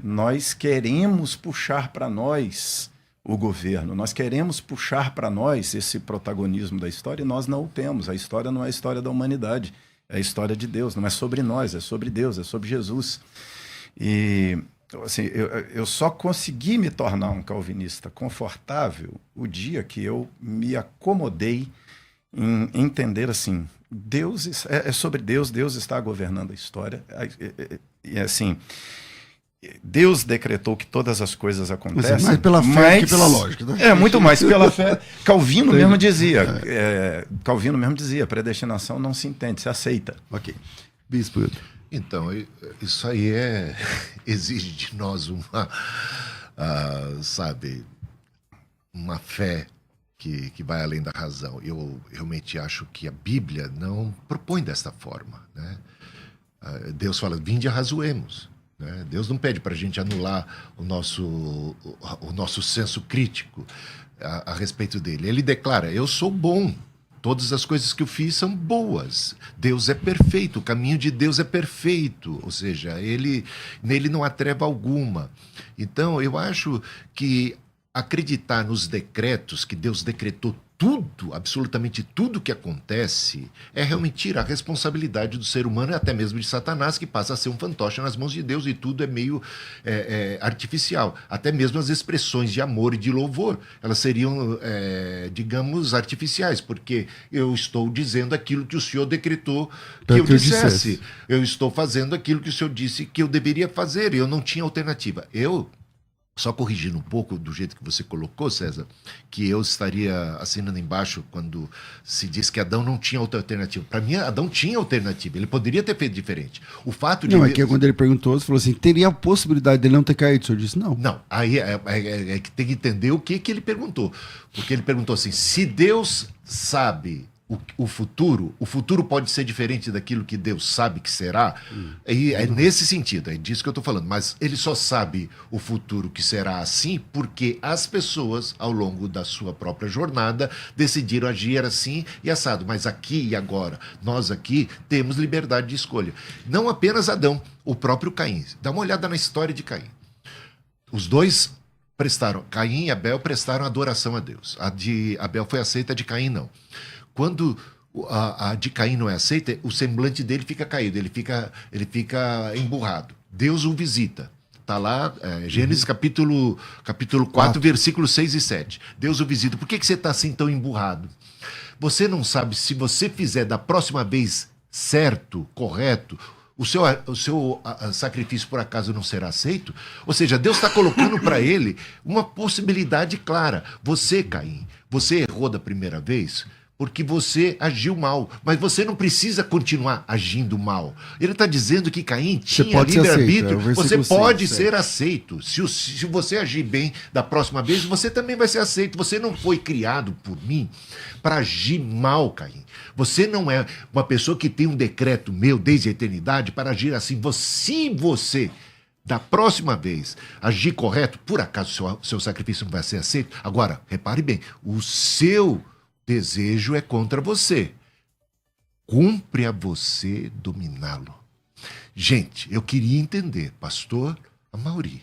nós queremos puxar para nós o governo, nós queremos puxar para nós esse protagonismo da história e nós não o temos. A história não é a história da humanidade, é a história de Deus, não é sobre nós, é sobre Deus, é sobre Jesus. E assim, eu só consegui me tornar um calvinista confortável o dia que eu me acomodei em entender assim, Deus é sobre Deus, Deus está governando a história. E assim, Deus decretou que todas as coisas acontecem. Mas é mais pela fé que pela lógica. Né? É muito mais pela fé. Calvino mesmo dizia, predestinação não se entende, se aceita. Ok. Bispo. Então, isso aí exige de nós uma fé que vai além da razão. Eu realmente acho que a Bíblia não propõe desta forma, né? Deus fala, vinde e arrazoemos. Né? Deus não pede para a gente anular o nosso senso crítico a respeito dele. Ele declara, eu sou bom. Todas as coisas que eu fiz são boas. Deus é perfeito, o caminho de Deus é perfeito. Ou seja, nele não há treva alguma. Então, eu acho que acreditar nos decretos, que Deus decretou tudo, absolutamente tudo que acontece, é realmente tirar a responsabilidade do ser humano e até mesmo de Satanás, que passa a ser um fantoche nas mãos de Deus, e tudo é meio artificial. Até mesmo as expressões de amor e de louvor, elas seriam, digamos, artificiais, porque eu estou dizendo aquilo que o Senhor decretou que eu dissesse. Eu estou fazendo aquilo que o Senhor disse que eu deveria fazer, e eu não tinha alternativa. Só corrigindo um pouco do jeito que você colocou, César, que eu estaria assinando embaixo quando se diz que Adão não tinha outra alternativa. Para mim, Adão tinha alternativa. Ele poderia ter feito diferente. O fato de... Não, é que quando ele perguntou, você falou assim, teria a possibilidade dele não ter caído? O senhor disse não. Não, aí é que tem que entender o que ele perguntou. Porque ele perguntou assim, se Deus sabe o futuro pode ser diferente daquilo que Deus sabe que será, e é nesse sentido, é disso que eu estou falando, mas ele só sabe o futuro que será assim porque as pessoas, ao longo da sua própria jornada, decidiram agir assim e assado, mas aqui e agora, nós aqui temos liberdade de escolha. Não apenas Adão, o próprio Caim. Dá uma olhada na história de Caim. Os dois Caim e Abel prestaram adoração a Deus. A de Abel foi aceita, a de Caim não. Quando a de Caim não é aceita, o semblante dele fica caído, ele fica emburrado. Deus o visita. Está lá, Gênesis capítulo 4, versículos 6 e 7. Deus o visita. Por que você está assim tão emburrado? Você não sabe se você fizer da próxima vez certo, correto, o seu sacrifício por acaso não será aceito? Ou seja, Deus está colocando para ele uma possibilidade clara. Você, Caim, Você errou da primeira vez porque você agiu mal, mas você não precisa continuar agindo mal. Ele está dizendo que Caim tinha livre-arbítrio, você pode ser aceito. Se você agir bem da próxima vez, você também vai ser aceito. Você não foi criado por mim para agir mal, Caim. Você não é uma pessoa que tem um decreto meu desde a eternidade para agir assim. Se você, da próxima vez, agir correto, por acaso seu sacrifício não vai ser aceito? Agora, repare bem, o seu desejo é contra você. Cumpre a você dominá-lo. Gente, eu queria entender, pastor Amaury,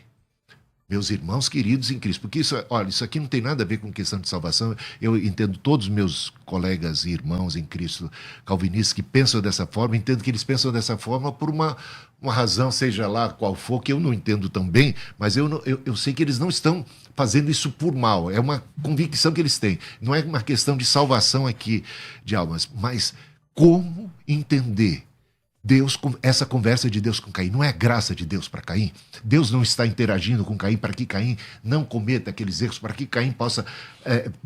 meus irmãos queridos em Cristo, porque isso aqui não tem nada a ver com questão de salvação. Eu entendo todos os meus colegas e irmãos em Cristo calvinistas que pensam dessa forma, entendo que eles pensam dessa forma por uma razão, seja lá qual for, que eu não entendo tão bem, mas eu sei que eles não estão fazendo isso por mal, é uma convicção que eles têm. Não é uma questão de salvação aqui de almas, mas como entender essa conversa de Deus com Caim? Não é graça de Deus para Caim? Deus não está interagindo com Caim para que Caim não cometa aqueles erros, para que Caim possa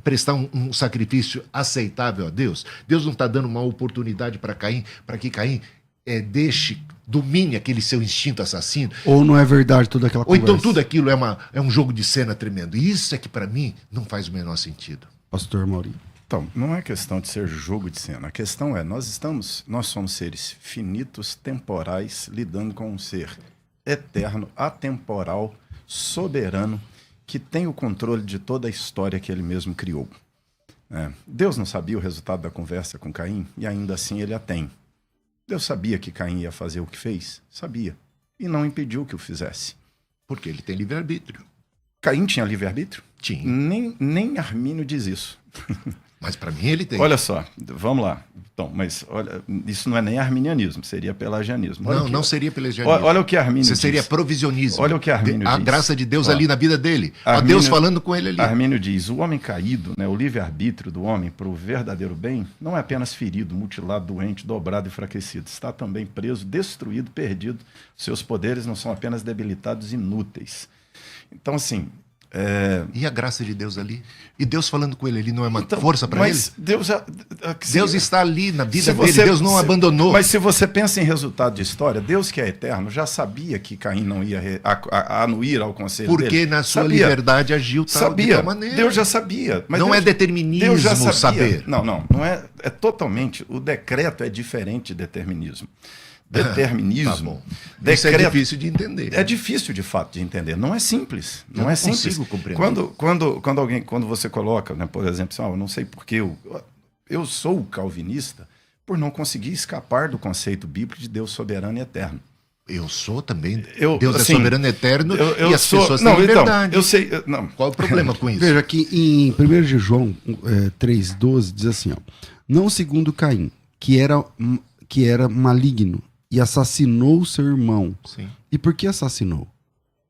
prestar um sacrifício aceitável a Deus? Deus não está dando uma oportunidade para Caim, para que Caim domine aquele seu instinto assassino? Ou não é verdade toda aquela conversa? Ou então tudo aquilo é um jogo de cena tremendo? E isso é que para mim não faz o menor sentido. Pastor Amaury. Então, não é questão de ser jogo de cena. A questão é, nós somos seres finitos, temporais, lidando com um ser eterno, atemporal, soberano, que tem o controle de toda a história que ele mesmo criou. Deus não sabia o resultado da conversa com Caim, e ainda assim ele a tem. Deus sabia que Caim ia fazer o que fez? Sabia. E não impediu que o fizesse. Porque ele tem livre-arbítrio. Caim tinha livre-arbítrio? Tinha. Nem Armínio diz isso. Mas para mim ele tem. Olha só, vamos lá. Então, mas olha, isso não é nem arminianismo, seria pelagianismo. Não seria pelagianismo. Olha o que Armínio diz. Você seria provisionismo. Olha o que Armínio diz. A graça de Deus ali na vida dele. Deus falando com ele ali. Armínio diz, o homem caído, o livre-arbítrio do homem para o verdadeiro bem, não é apenas ferido, mutilado, doente, dobrado e enfraquecido. Está também preso, destruído, perdido. Seus poderes não são apenas debilitados, inúteis. Então, assim... E a graça de Deus ali? E Deus falando com ele não é uma força para ele? Deus está ali na vida dele, Deus não abandonou. Mas se você pensa em resultado de história, Deus que é eterno já sabia que Caim não ia anuir ao conselho dele. Porque na sua liberdade agiu de tal maneira. Deus já sabia. Mas não é determinismo Deus já sabia. Saber. Não é totalmente. O decreto é diferente de determinismo. Determinismo. Tá isso é difícil de entender. É difícil de fato de entender. Não é simples. Não é simples. Consigo compreender. Quando você coloca, por exemplo, assim, eu não sei porque eu sou calvinista por não conseguir escapar do conceito bíblico de Deus soberano e eterno. Eu sou também. Deus é soberano e eterno e as pessoas têm liberdade. Eu sei. Qual é o problema com isso? Veja que em 1 de João 3,12 diz assim, não segundo Caim, que era maligno e assassinou seu irmão. Sim. E por que assassinou?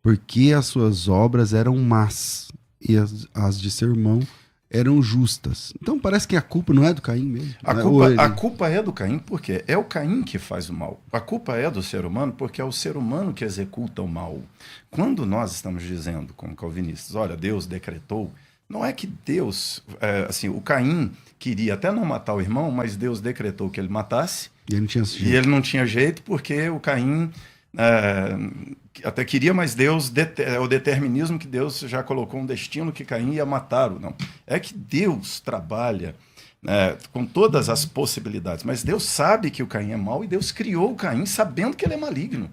Porque as suas obras eram más e as de seu irmão eram justas. Então parece que a culpa não é do Caim mesmo. A culpa é do Caim porque é o Caim que faz o mal. A culpa é do ser humano porque é o ser humano que executa o mal. Quando nós estamos dizendo, como calvinistas, olha, Deus decretou, não é que Deus, o Caim queria até não matar o irmão, mas Deus decretou que ele matasse. E ele não tinha jeito porque o Caim até queria, mas Deus, o determinismo que Deus já colocou um destino que Caim ia matá-lo. Não. É que Deus trabalha com todas as possibilidades, mas Deus sabe que o Caim é mau e Deus criou o Caim sabendo que ele é maligno.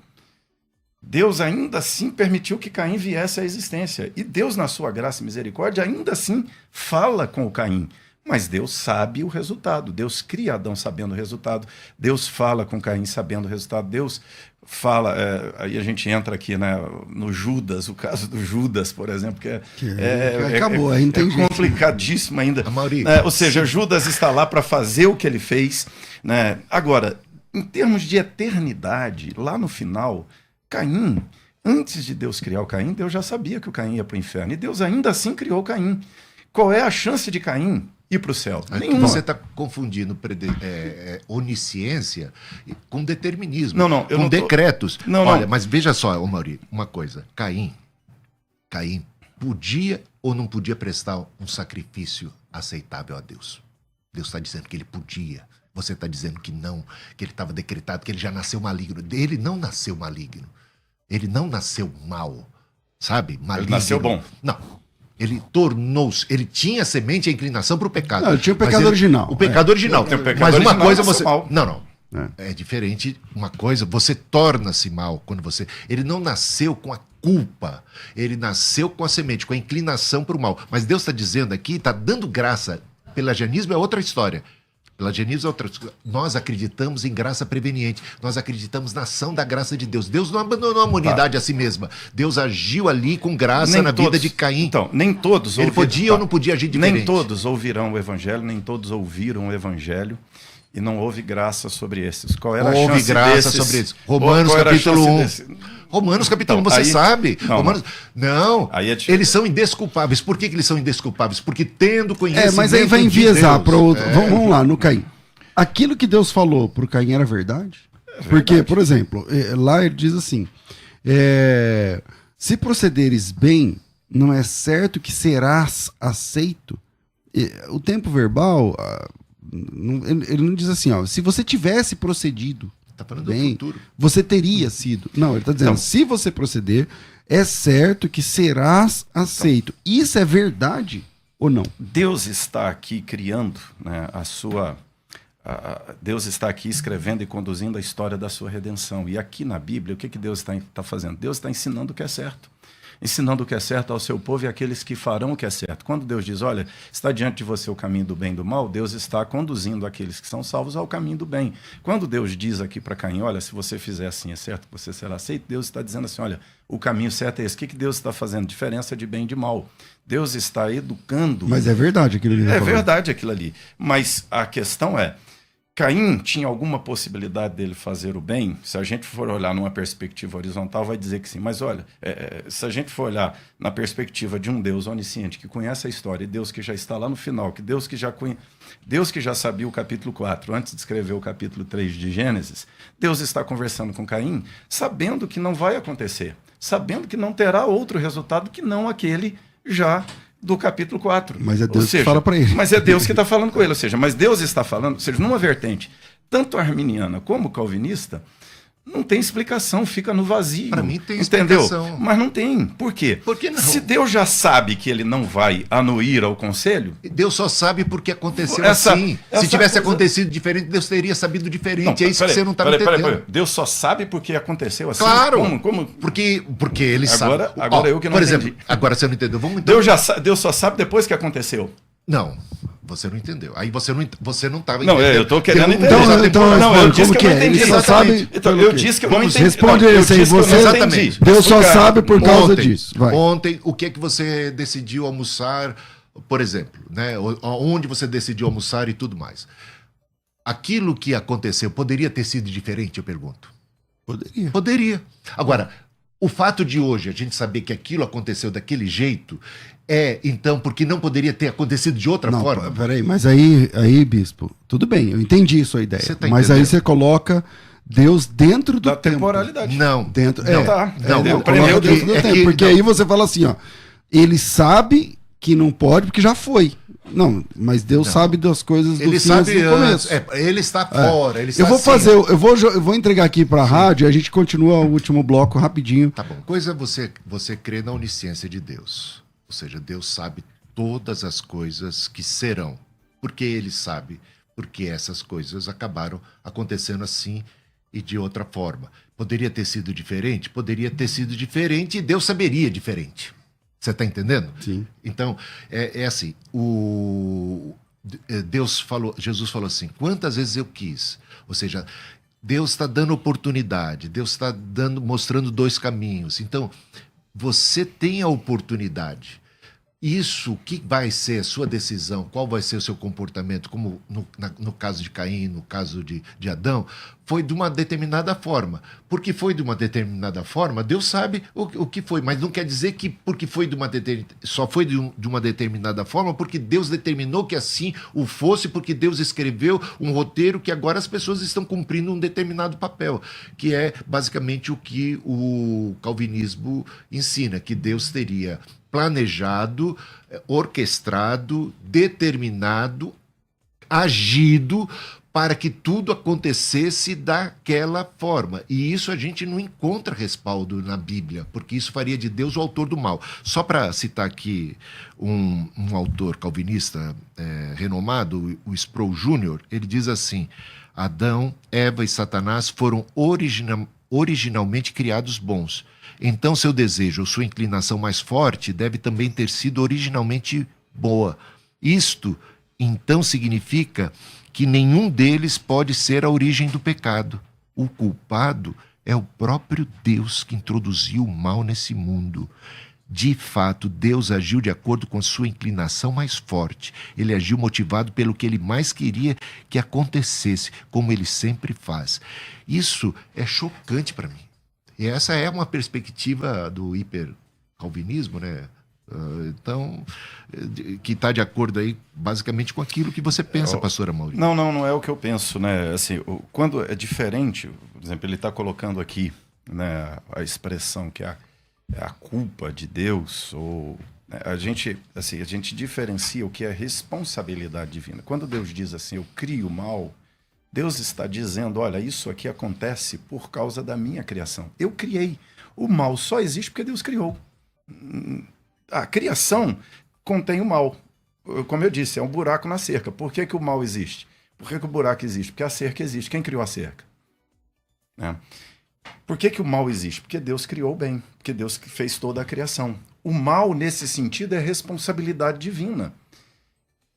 Deus ainda assim permitiu que Caim viesse à existência. E Deus, na sua graça e misericórdia, ainda assim fala com o Caim. Mas Deus sabe o resultado. Deus cria Adão sabendo o resultado. Deus fala com Caim sabendo o resultado. Deus fala... aí a gente entra aqui no Judas, o caso do Judas, por exemplo, que acabou, aí não tem jeito. Complicadíssimo ainda. Ou seja, Judas está lá para fazer o que ele fez. Agora, em termos de eternidade, lá no final, Caim, antes de Deus criar o Caim, Deus já sabia que o Caim ia para o inferno. E Deus ainda assim criou Caim. Qual é a chance de Caim ir para o céu? Nenhuma. Você está confundindo onisciência com determinismo, com decretos. Olha, mas veja só, Amaury, uma coisa. Caim podia ou não podia prestar um sacrifício aceitável a Deus. Deus está dizendo que ele podia. Você está dizendo que não, que ele estava decretado, que ele já nasceu maligno. Ele não nasceu maligno. Ele não nasceu mal, sabe? Maligno. Ele nasceu bom. Não. Ele tornou-se, ele tinha a semente, a inclinação para o pecado. Não, ele tinha o pecado original. O pecado original. Tem o pecado Mas uma original, coisa nasceu você... mal. Não. É diferente. Uma coisa, você torna-se mal quando você... Ele não nasceu com a culpa. Ele nasceu com a semente, com a inclinação para o mal. Mas Deus está dizendo aqui, está dando graça. Pelagianismo é outra história. Pelagianismo é outra história. Nós acreditamos em graça preveniente. Nós acreditamos na ação da graça de Deus. Deus não abandonou a humanidade a si mesma. Deus agiu ali com graça na vida de Caim. Então, nem todos Ele podia ou não podia agir diferente. Nem todos ouvirão o evangelho, nem todos ouviram o evangelho. E não houve graça sobre esses. Qual era a chance desses? Houve graça sobre esses. Romanos capítulo 1. Romanos capítulo 1, você aí, sabe. Não, Romanos, não aí é eles são indesculpáveis. Por que eles são indesculpáveis? Porque tendo conhecimento mas aí vai enviesar de para outro. Vamos lá, no Caim. Aquilo que Deus falou para o Caim era verdade? Porque, por exemplo, lá ele diz assim, se procederes bem, não é certo que serás aceito. O tempo verbal... ele não diz assim, ó, se você tivesse procedido Tá falando bem, do futuro. você teria sido. Não, ele está dizendo, Não. se você proceder, é certo que serás aceito. Isso é verdade ou não? Deus está aqui criando, né, Deus está aqui escrevendo e conduzindo a história da sua redenção. E aqui na Bíblia, o que Deus está fazendo? Deus está ensinando o que é certo. Ensinando o que é certo ao seu povo e àqueles que farão o que é certo. Quando Deus diz, olha, está diante de você o caminho do bem e do mal, Deus está conduzindo aqueles que são salvos ao caminho do bem. Quando Deus diz aqui para Caim, olha, se você fizer assim é certo, você será aceito, Deus está dizendo assim, olha, o caminho certo é esse. O que Deus está fazendo? Diferença de bem e de mal. Deus está educando. Mas é verdade aquilo ali. É verdade aquilo ali. Mas a questão é, Caim tinha alguma possibilidade dele fazer o bem? Se a gente for olhar numa perspectiva horizontal, vai dizer que sim. Mas olha, se a gente for olhar na perspectiva de um Deus onisciente, que conhece a história, e Deus que já está lá no final, que Deus que já sabia o capítulo 4, antes de escrever o capítulo 3 de Gênesis, Deus está conversando com Caim, sabendo que não vai acontecer, sabendo que não terá outro resultado que não aquele já do capítulo 4. Mas é Deus que fala para ele. Mas é Deus que está falando com ele. Ou seja, mas Deus está falando, ou seja, numa vertente, tanto arminiana como calvinista, não tem explicação, fica no vazio. Para mim tem explicação. Entendeu? Mas não tem. Por quê? Por que não? Se Deus já sabe que ele não vai anuir ao conselho... Deus só sabe porque aconteceu assim. Se tivesse acontecido diferente, Deus teria sabido diferente. Não, é isso que você não está entendendo. Peraí. Deus só sabe porque aconteceu assim? Claro. Como? Porque ele sabe. Agora eu que não entendi. Por exemplo, agora você não entendeu. Deus só sabe depois que aconteceu. Não, você não entendeu. Aí você não estava entendendo. Não, eu estou querendo entender. Eu disse que eu não entendi. Ele só sabe. Eu disse que eu não entendi. Responde isso aí. Exatamente. Deus só sabe por causa disso. Ontem, o que você decidiu almoçar, por exemplo, né? Onde você decidiu almoçar e tudo mais. Aquilo que aconteceu poderia ter sido diferente, eu pergunto? Poderia. Agora, o fato de hoje a gente saber que aquilo aconteceu daquele jeito então, porque não poderia ter acontecido de outra forma? Peraí, mas aí, bispo, tudo bem, eu entendi sua ideia. Mas aí você coloca Deus dentro do tempo. Temporalidade. Não. Dentro, Prendeu dentro do tempo. Porque aí você fala assim, ó, ele sabe que não pode porque já foi. Não, mas Deus sabe das coisas do fim do começo. Ele está fora. Ele está eu vou fazer, eu vou entregar aqui para a rádio e a gente continua o último bloco rapidinho. Tá bom. Coisa é você crer na onisciência de Deus. Ou seja, Deus sabe todas as coisas que serão. Porque ele sabe, porque essas coisas acabaram acontecendo assim e de outra forma. Poderia ter sido diferente? Poderia ter sido diferente e Deus saberia diferente. Você está entendendo? Sim. Então, é assim, Jesus falou assim, quantas vezes eu quis? Ou seja, Deus está dando oportunidade, Deus está mostrando dois caminhos. Então, você tem a oportunidade. Isso, o que vai ser a sua decisão, qual vai ser o seu comportamento, como no caso de Caim, no caso de Adão, foi de uma determinada forma. Porque foi de uma determinada forma, Deus sabe o que foi, mas não quer dizer que porque foi só foi de uma determinada forma, porque Deus determinou que assim o fosse, porque Deus escreveu um roteiro que agora as pessoas estão cumprindo um determinado papel, que é basicamente o que o calvinismo ensina, que Deus teria planejado, orquestrado, determinado, agido para que tudo acontecesse daquela forma. E isso a gente não encontra respaldo na Bíblia, porque isso faria de Deus o autor do mal. Só para citar aqui um autor calvinista renomado, o Sproul Jr., ele diz assim: Adão, Eva e Satanás foram originalmente criados bons. Então seu desejo ou sua inclinação mais forte deve também ter sido originalmente boa. Isto, então, significa que nenhum deles pode ser a origem do pecado. O culpado é o próprio Deus que introduziu o mal nesse mundo. De fato, Deus agiu de acordo com a sua inclinação mais forte. Ele agiu motivado pelo que ele mais queria que acontecesse, como ele sempre faz. Isso é chocante para mim. E essa é uma perspectiva do hipercalvinismo, né? Então, que está de acordo aí basicamente com aquilo que você pensa, pastor Amaury. Não é o que eu penso, né? Assim, quando é diferente, por exemplo, ele está colocando aqui, né, a expressão que é a culpa de Deus, ou né, a gente diferencia o que é responsabilidade divina. Quando Deus diz assim, eu crio o mal, Deus está dizendo, olha, isso aqui acontece por causa da minha criação. Eu criei. O mal só existe porque Deus criou. A criação contém o mal. Como eu disse, é um buraco na cerca. Por que o mal existe? Por que o buraco existe? Porque a cerca existe. Quem criou a cerca? Né? Por que o mal existe? Porque Deus criou o bem. Porque Deus fez toda a criação. O mal, nesse sentido, é responsabilidade divina.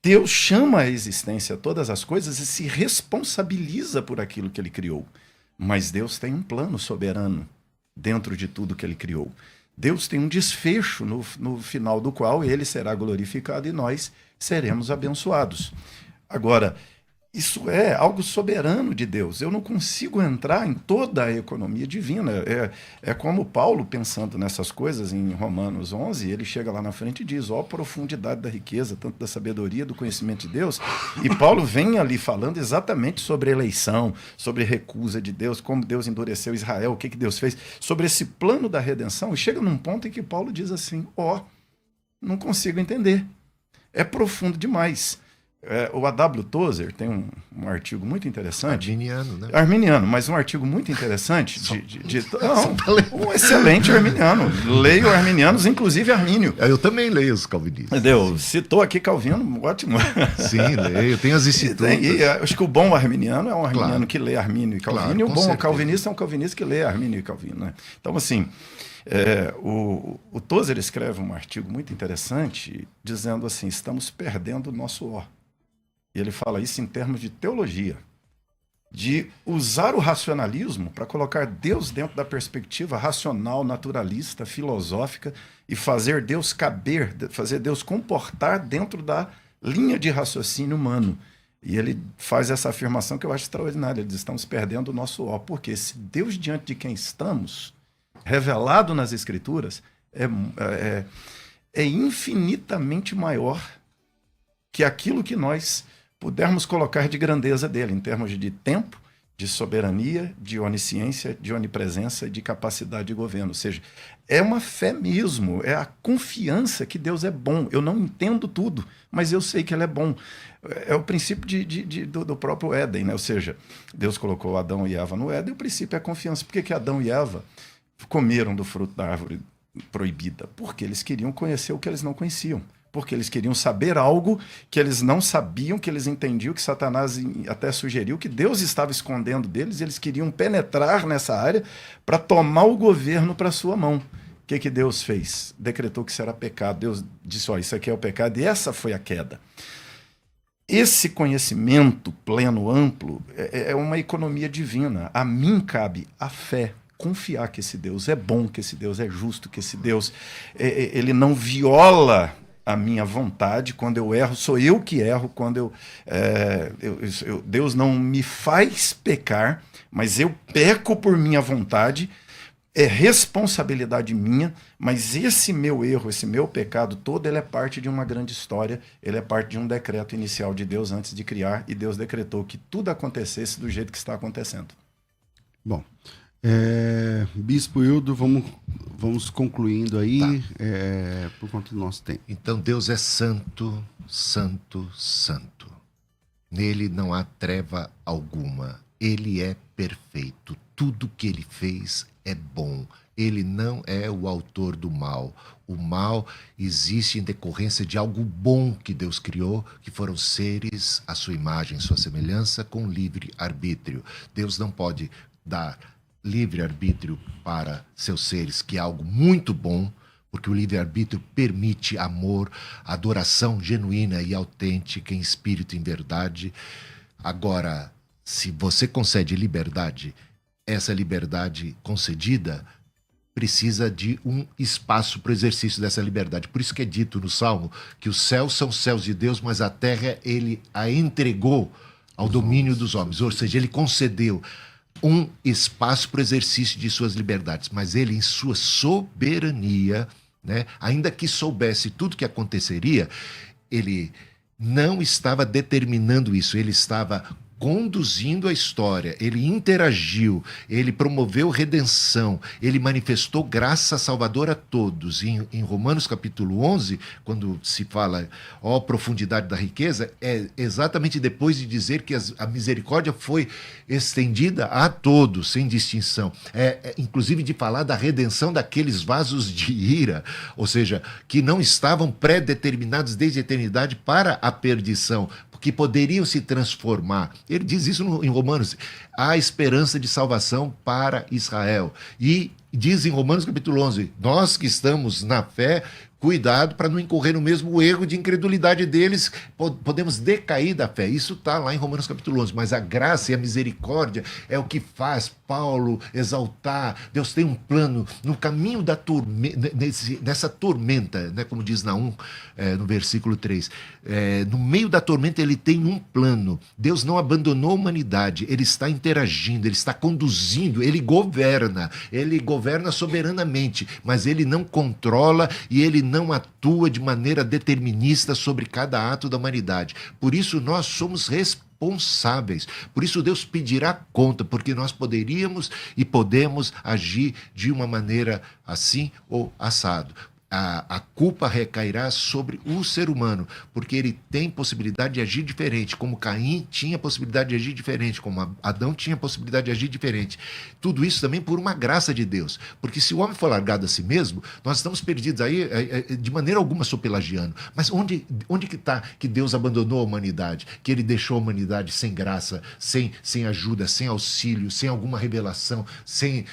Deus chama à existência todas as coisas e se responsabiliza por aquilo que ele criou. Mas Deus tem um plano soberano dentro de tudo que ele criou. Deus tem um desfecho no final do qual ele será glorificado e nós seremos abençoados. Agora, isso é algo soberano de Deus. Eu não consigo entrar em toda a economia divina. É como Paulo, pensando nessas coisas em Romanos 11, ele chega lá na frente e diz, ó, profundidade da riqueza, tanto da sabedoria, do conhecimento de Deus. E Paulo vem ali falando exatamente sobre eleição, sobre recusa de Deus, como Deus endureceu Israel, o que Deus fez, sobre esse plano da redenção. E chega num ponto em que Paulo diz assim, ó, não consigo entender. É profundo demais. O A.W. Tozer tem um artigo muito interessante. Arminiano, né? Arminiano, mas um artigo muito interessante. Um excelente arminiano. Leio arminianos, inclusive Armínio. Eu também leio os calvinistas. Entendeu? Citou aqui Calvino, ótimo. Sim, leio. Tem as institutas. Acho que o bom arminiano é um arminiano que lê Armínio e Calvino. Claro, e o bom certeza. calvinista é um calvinista que lê Armínio e Calvino. Né? Então, assim, o Tozer escreve um artigo muito interessante dizendo assim, estamos perdendo o nosso ó. E ele fala isso em termos de teologia, de usar o racionalismo para colocar Deus dentro da perspectiva racional, naturalista, filosófica e fazer Deus caber, fazer Deus comportar dentro da linha de raciocínio humano. E ele faz essa afirmação que eu acho extraordinária. Ele diz, estamos perdendo o nosso ó. Porque esse Deus diante de quem estamos, revelado nas Escrituras, é infinitamente maior que aquilo que nós pudermos colocar de grandeza dele, em termos de tempo, de soberania, de onisciência, de onipresença, de capacidade de governo. Ou seja, é uma fé mesmo, é a confiança que Deus é bom. Eu não entendo tudo, mas eu sei que ele é bom. É o princípio do próprio Éden, né? Ou seja, Deus colocou Adão e Eva no Éden, e o princípio é a confiança. Por que Adão e Eva comeram do fruto da árvore proibida? Porque eles queriam conhecer o que eles não conheciam. Porque eles queriam saber algo que eles não sabiam, que eles entendiam, que Satanás até sugeriu, que Deus estava escondendo deles, e eles queriam penetrar nessa área para tomar o governo para sua mão. O que Deus fez? Decretou que isso era pecado. Deus disse, ó, isso aqui é o pecado, e essa foi a queda. Esse conhecimento pleno, amplo, é uma economia divina. A mim cabe a fé. Confiar que esse Deus é bom, que esse Deus é justo, que esse Deus ele não viola a minha vontade. Quando eu erro, sou eu que erro. Quando Deus não me faz pecar, mas eu peco por minha vontade. É responsabilidade minha, mas esse meu erro, esse meu pecado todo, ele é parte de uma grande história, ele é parte de um decreto inicial de Deus antes de criar, e Deus decretou que tudo acontecesse do jeito que está acontecendo. Bom, Bispo Hildo, vamos concluindo aí, por conta do nosso tempo. Então Deus é santo, santo, santo. Nele não há treva alguma. Ele é perfeito. Tudo que ele fez é bom. Ele não é o autor do mal. O mal existe em decorrência de algo bom que Deus criou, que foram seres à sua imagem, sua semelhança, com livre arbítrio. Deus não pode dar livre arbítrio para seus seres, que é algo muito bom, porque o livre arbítrio permite amor, adoração genuína e autêntica em espírito e em verdade. Agora, se você concede liberdade, essa liberdade concedida precisa de um espaço para o exercício dessa liberdade. Por isso que é dito no Salmo que os céus são céus de Deus, mas a terra ele a entregou ao domínio dos homens. Ou seja, ele concedeu um espaço para o exercício de suas liberdades, mas ele, em sua soberania, né, ainda que soubesse tudo o que aconteceria, ele não estava determinando isso, ele estava conduzindo a história, ele interagiu, ele promoveu redenção, ele manifestou graça salvadora a todos. Em Romanos capítulo 11, quando se fala, ó profundidade da riqueza, é exatamente depois de dizer que a misericórdia foi estendida a todos, sem distinção. Inclusive de falar da redenção daqueles vasos de ira, ou seja, que não estavam pré-determinados desde a eternidade para a perdição, que poderiam se transformar. Ele diz isso em Romanos. Há esperança de salvação para Israel. E diz em Romanos capítulo 11, nós que estamos na fé, cuidado para não incorrer no mesmo erro de incredulidade deles, podemos decair da fé. Isso está lá em Romanos capítulo 11, mas a graça e a misericórdia é o que faz Paulo exaltar. Deus tem um plano no caminho da nessa tormenta, né, como diz Naum, no versículo 3. No meio da tormenta ele tem um plano. Deus não abandonou a humanidade, ele está interagindo, ele está conduzindo, ele governa soberanamente, mas ele não controla e ele não atua de maneira determinista sobre cada ato da humanidade. Por isso nós somos responsáveis. Por isso Deus pedirá conta, porque nós poderíamos e podemos agir de uma maneira assim ou assado. A culpa recairá sobre o ser humano, porque ele tem possibilidade de agir diferente, como Caim tinha possibilidade de agir diferente, como Adão tinha possibilidade de agir diferente. Tudo isso também por uma graça de Deus, porque se o homem for largado a si mesmo, nós estamos perdidos aí, de maneira alguma sou pelagiano, mas onde que está que Deus abandonou a humanidade, que ele deixou a humanidade sem graça, sem ajuda, sem auxílio, sem alguma revelação, sem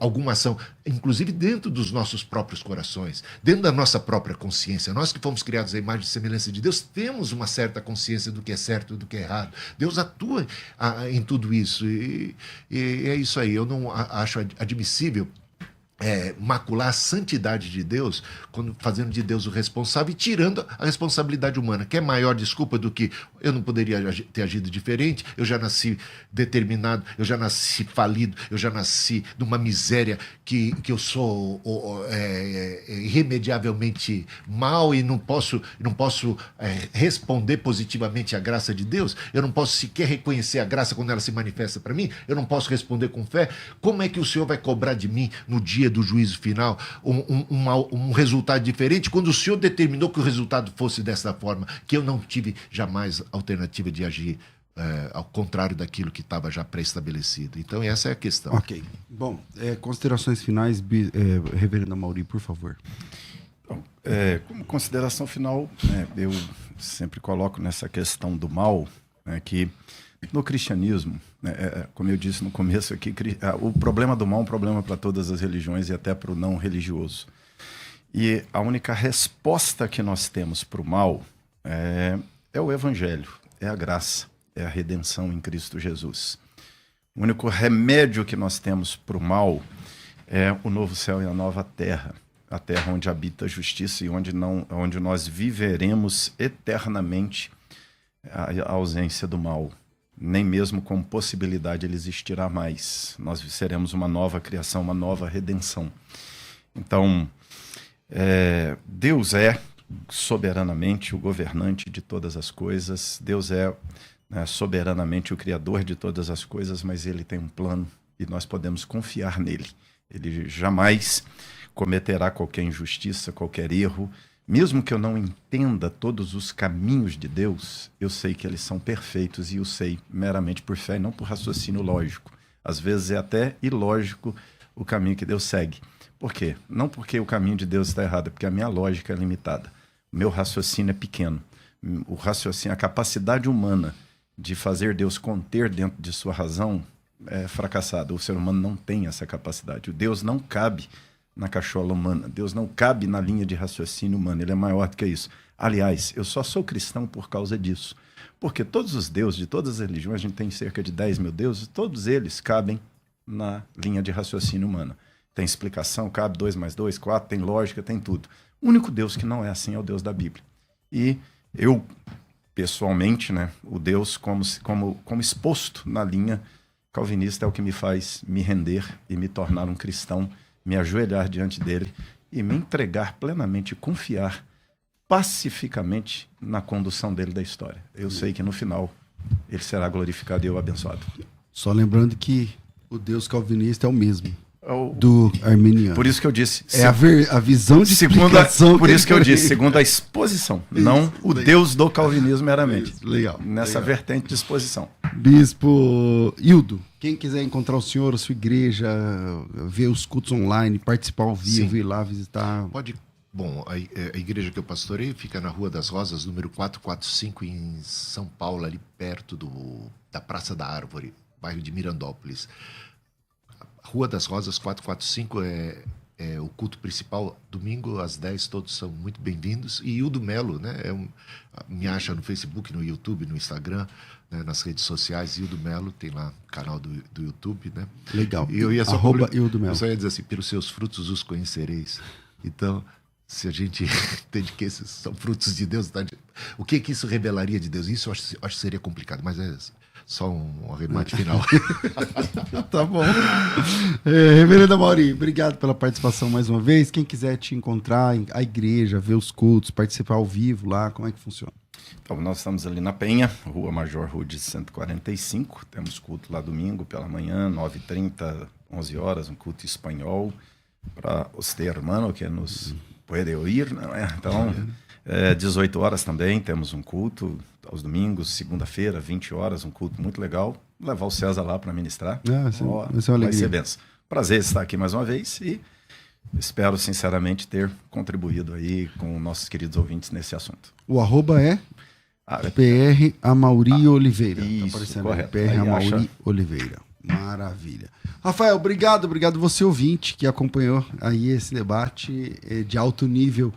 alguma ação, inclusive dentro dos nossos próprios corações, dentro da nossa própria consciência. Nós que fomos criados à imagem e semelhança de Deus, temos uma certa consciência do que é certo e do que é errado. Deus atua em tudo isso. E é isso aí. Eu não acho admissível macular a santidade de Deus, fazendo de Deus o responsável e tirando a responsabilidade humana, que é maior desculpa do que eu não poderia ter agido diferente, eu já nasci determinado, eu já nasci falido, eu já nasci numa miséria que eu sou irremediavelmente mal e não posso responder positivamente à graça de Deus, eu não posso sequer reconhecer a graça quando ela se manifesta para mim, eu não posso responder com fé. Como é que o Senhor vai cobrar de mim no dia do juízo final um resultado diferente, quando o Senhor determinou que o resultado fosse dessa forma, que eu não tive jamais alternativa de agir ao contrário daquilo que estava já pré-estabelecido. Então essa é a questão. Ok. Bom, considerações finais, Reverendo Amaury, por favor. Bom, como consideração final, eu sempre coloco nessa questão do mal, que no cristianismo, como eu disse no começo aqui, o problema do mal é um problema para todas as religiões e até para o não religioso. E a única resposta que nós temos para o mal é o Evangelho, é a graça, é a redenção em Cristo Jesus. O único remédio que nós temos para o mal é o novo céu e a nova terra. a terra onde habita a justiça e onde nós viveremos eternamente a ausência do mal. Nem mesmo com possibilidade ele existirá mais. Nós seremos uma nova criação, uma nova redenção. Então, Deus é soberanamente o governante de todas as coisas. Deus é, soberanamente o criador de todas as coisas, mas ele tem um plano e nós podemos confiar nele. Ele jamais cometerá qualquer injustiça, qualquer erro. Mesmo que eu não entenda todos os caminhos de Deus, eu sei que eles são perfeitos e eu sei meramente por fé e não por raciocínio lógico. Às vezes é até ilógico o caminho que Deus segue. Por quê? Não porque o caminho de Deus está errado, é porque a minha lógica é limitada. O meu raciocínio é pequeno. O raciocínio, a capacidade humana de fazer Deus conter dentro de sua razão é fracassada. O ser humano não tem essa capacidade. O Deus não cabe na cachola humana. Deus não cabe na linha de raciocínio humano. Ele é maior do que isso. Aliás, eu só sou cristão por causa disso. Porque todos os deuses de todas as religiões, a gente tem cerca de 10 mil deuses, todos eles cabem na linha de raciocínio humano. Tem explicação, cabe 2 mais 2, 4, tem lógica, tem tudo. O único Deus que não é assim é o Deus da Bíblia. E eu, pessoalmente, o Deus como exposto na linha calvinista é o que me faz me render e me tornar um cristão, me ajoelhar diante dele e me entregar plenamente e confiar pacificamente na condução dele da história. Eu sei que no final ele será glorificado e eu abençoado. Só lembrando que o Deus calvinista é o mesmo do arminiano. Por isso que eu disse... a visão de explicação... Por isso que eu disse, segundo a exposição, não o Deus do calvinismo meramente. Legal. Nessa vertente de exposição. Bispo Hildo, quem quiser encontrar o senhor, a sua igreja, ver os cultos online, participar ao vivo, ir lá visitar... Pode. Bom, a igreja que eu pastorei fica na Rua das Rosas, número 445, em São Paulo, ali perto da Praça da Árvore, bairro de Mirandópolis. Rua das Rosas 445 é o culto principal, domingo às 10, todos são muito bem-vindos. E Hildo Melo, me acha no Facebook, no YouTube, no Instagram, nas redes sociais. Hildo Melo, tem lá o canal do YouTube. Legal. E eu ia só Hildo Melo. Eu só ia dizer assim, pelos seus frutos os conhecereis. Então, se a gente entende que esses são frutos de Deus, o que isso revelaria de Deus? Isso eu acho que seria complicado, mas é só um arremate final. Tá bom. Reverendo Amaury, obrigado pela participação mais uma vez. Quem quiser te encontrar, a igreja, ver os cultos, participar ao vivo lá, como é que funciona? Então, nós estamos ali na Penha, Rua Major Rude 145. Temos culto lá domingo pela manhã, 9h30, 11 horas, um culto espanhol para os hermanos que nos podem ouvir. Então, 18 horas também temos um culto aos domingos, segunda-feira, 20 horas, um culto muito legal. Vou levar o César lá para ministrar. Vai ser benção. Prazer estar aqui mais uma vez e espero sinceramente ter contribuído aí com nossos queridos ouvintes nesse assunto. O arroba é PR Amaury Oliveira. Isso, tá aparecendo correto. PR Amaury Oliveira. Maravilha. Rafael, obrigado você ouvinte que acompanhou aí esse debate de alto nível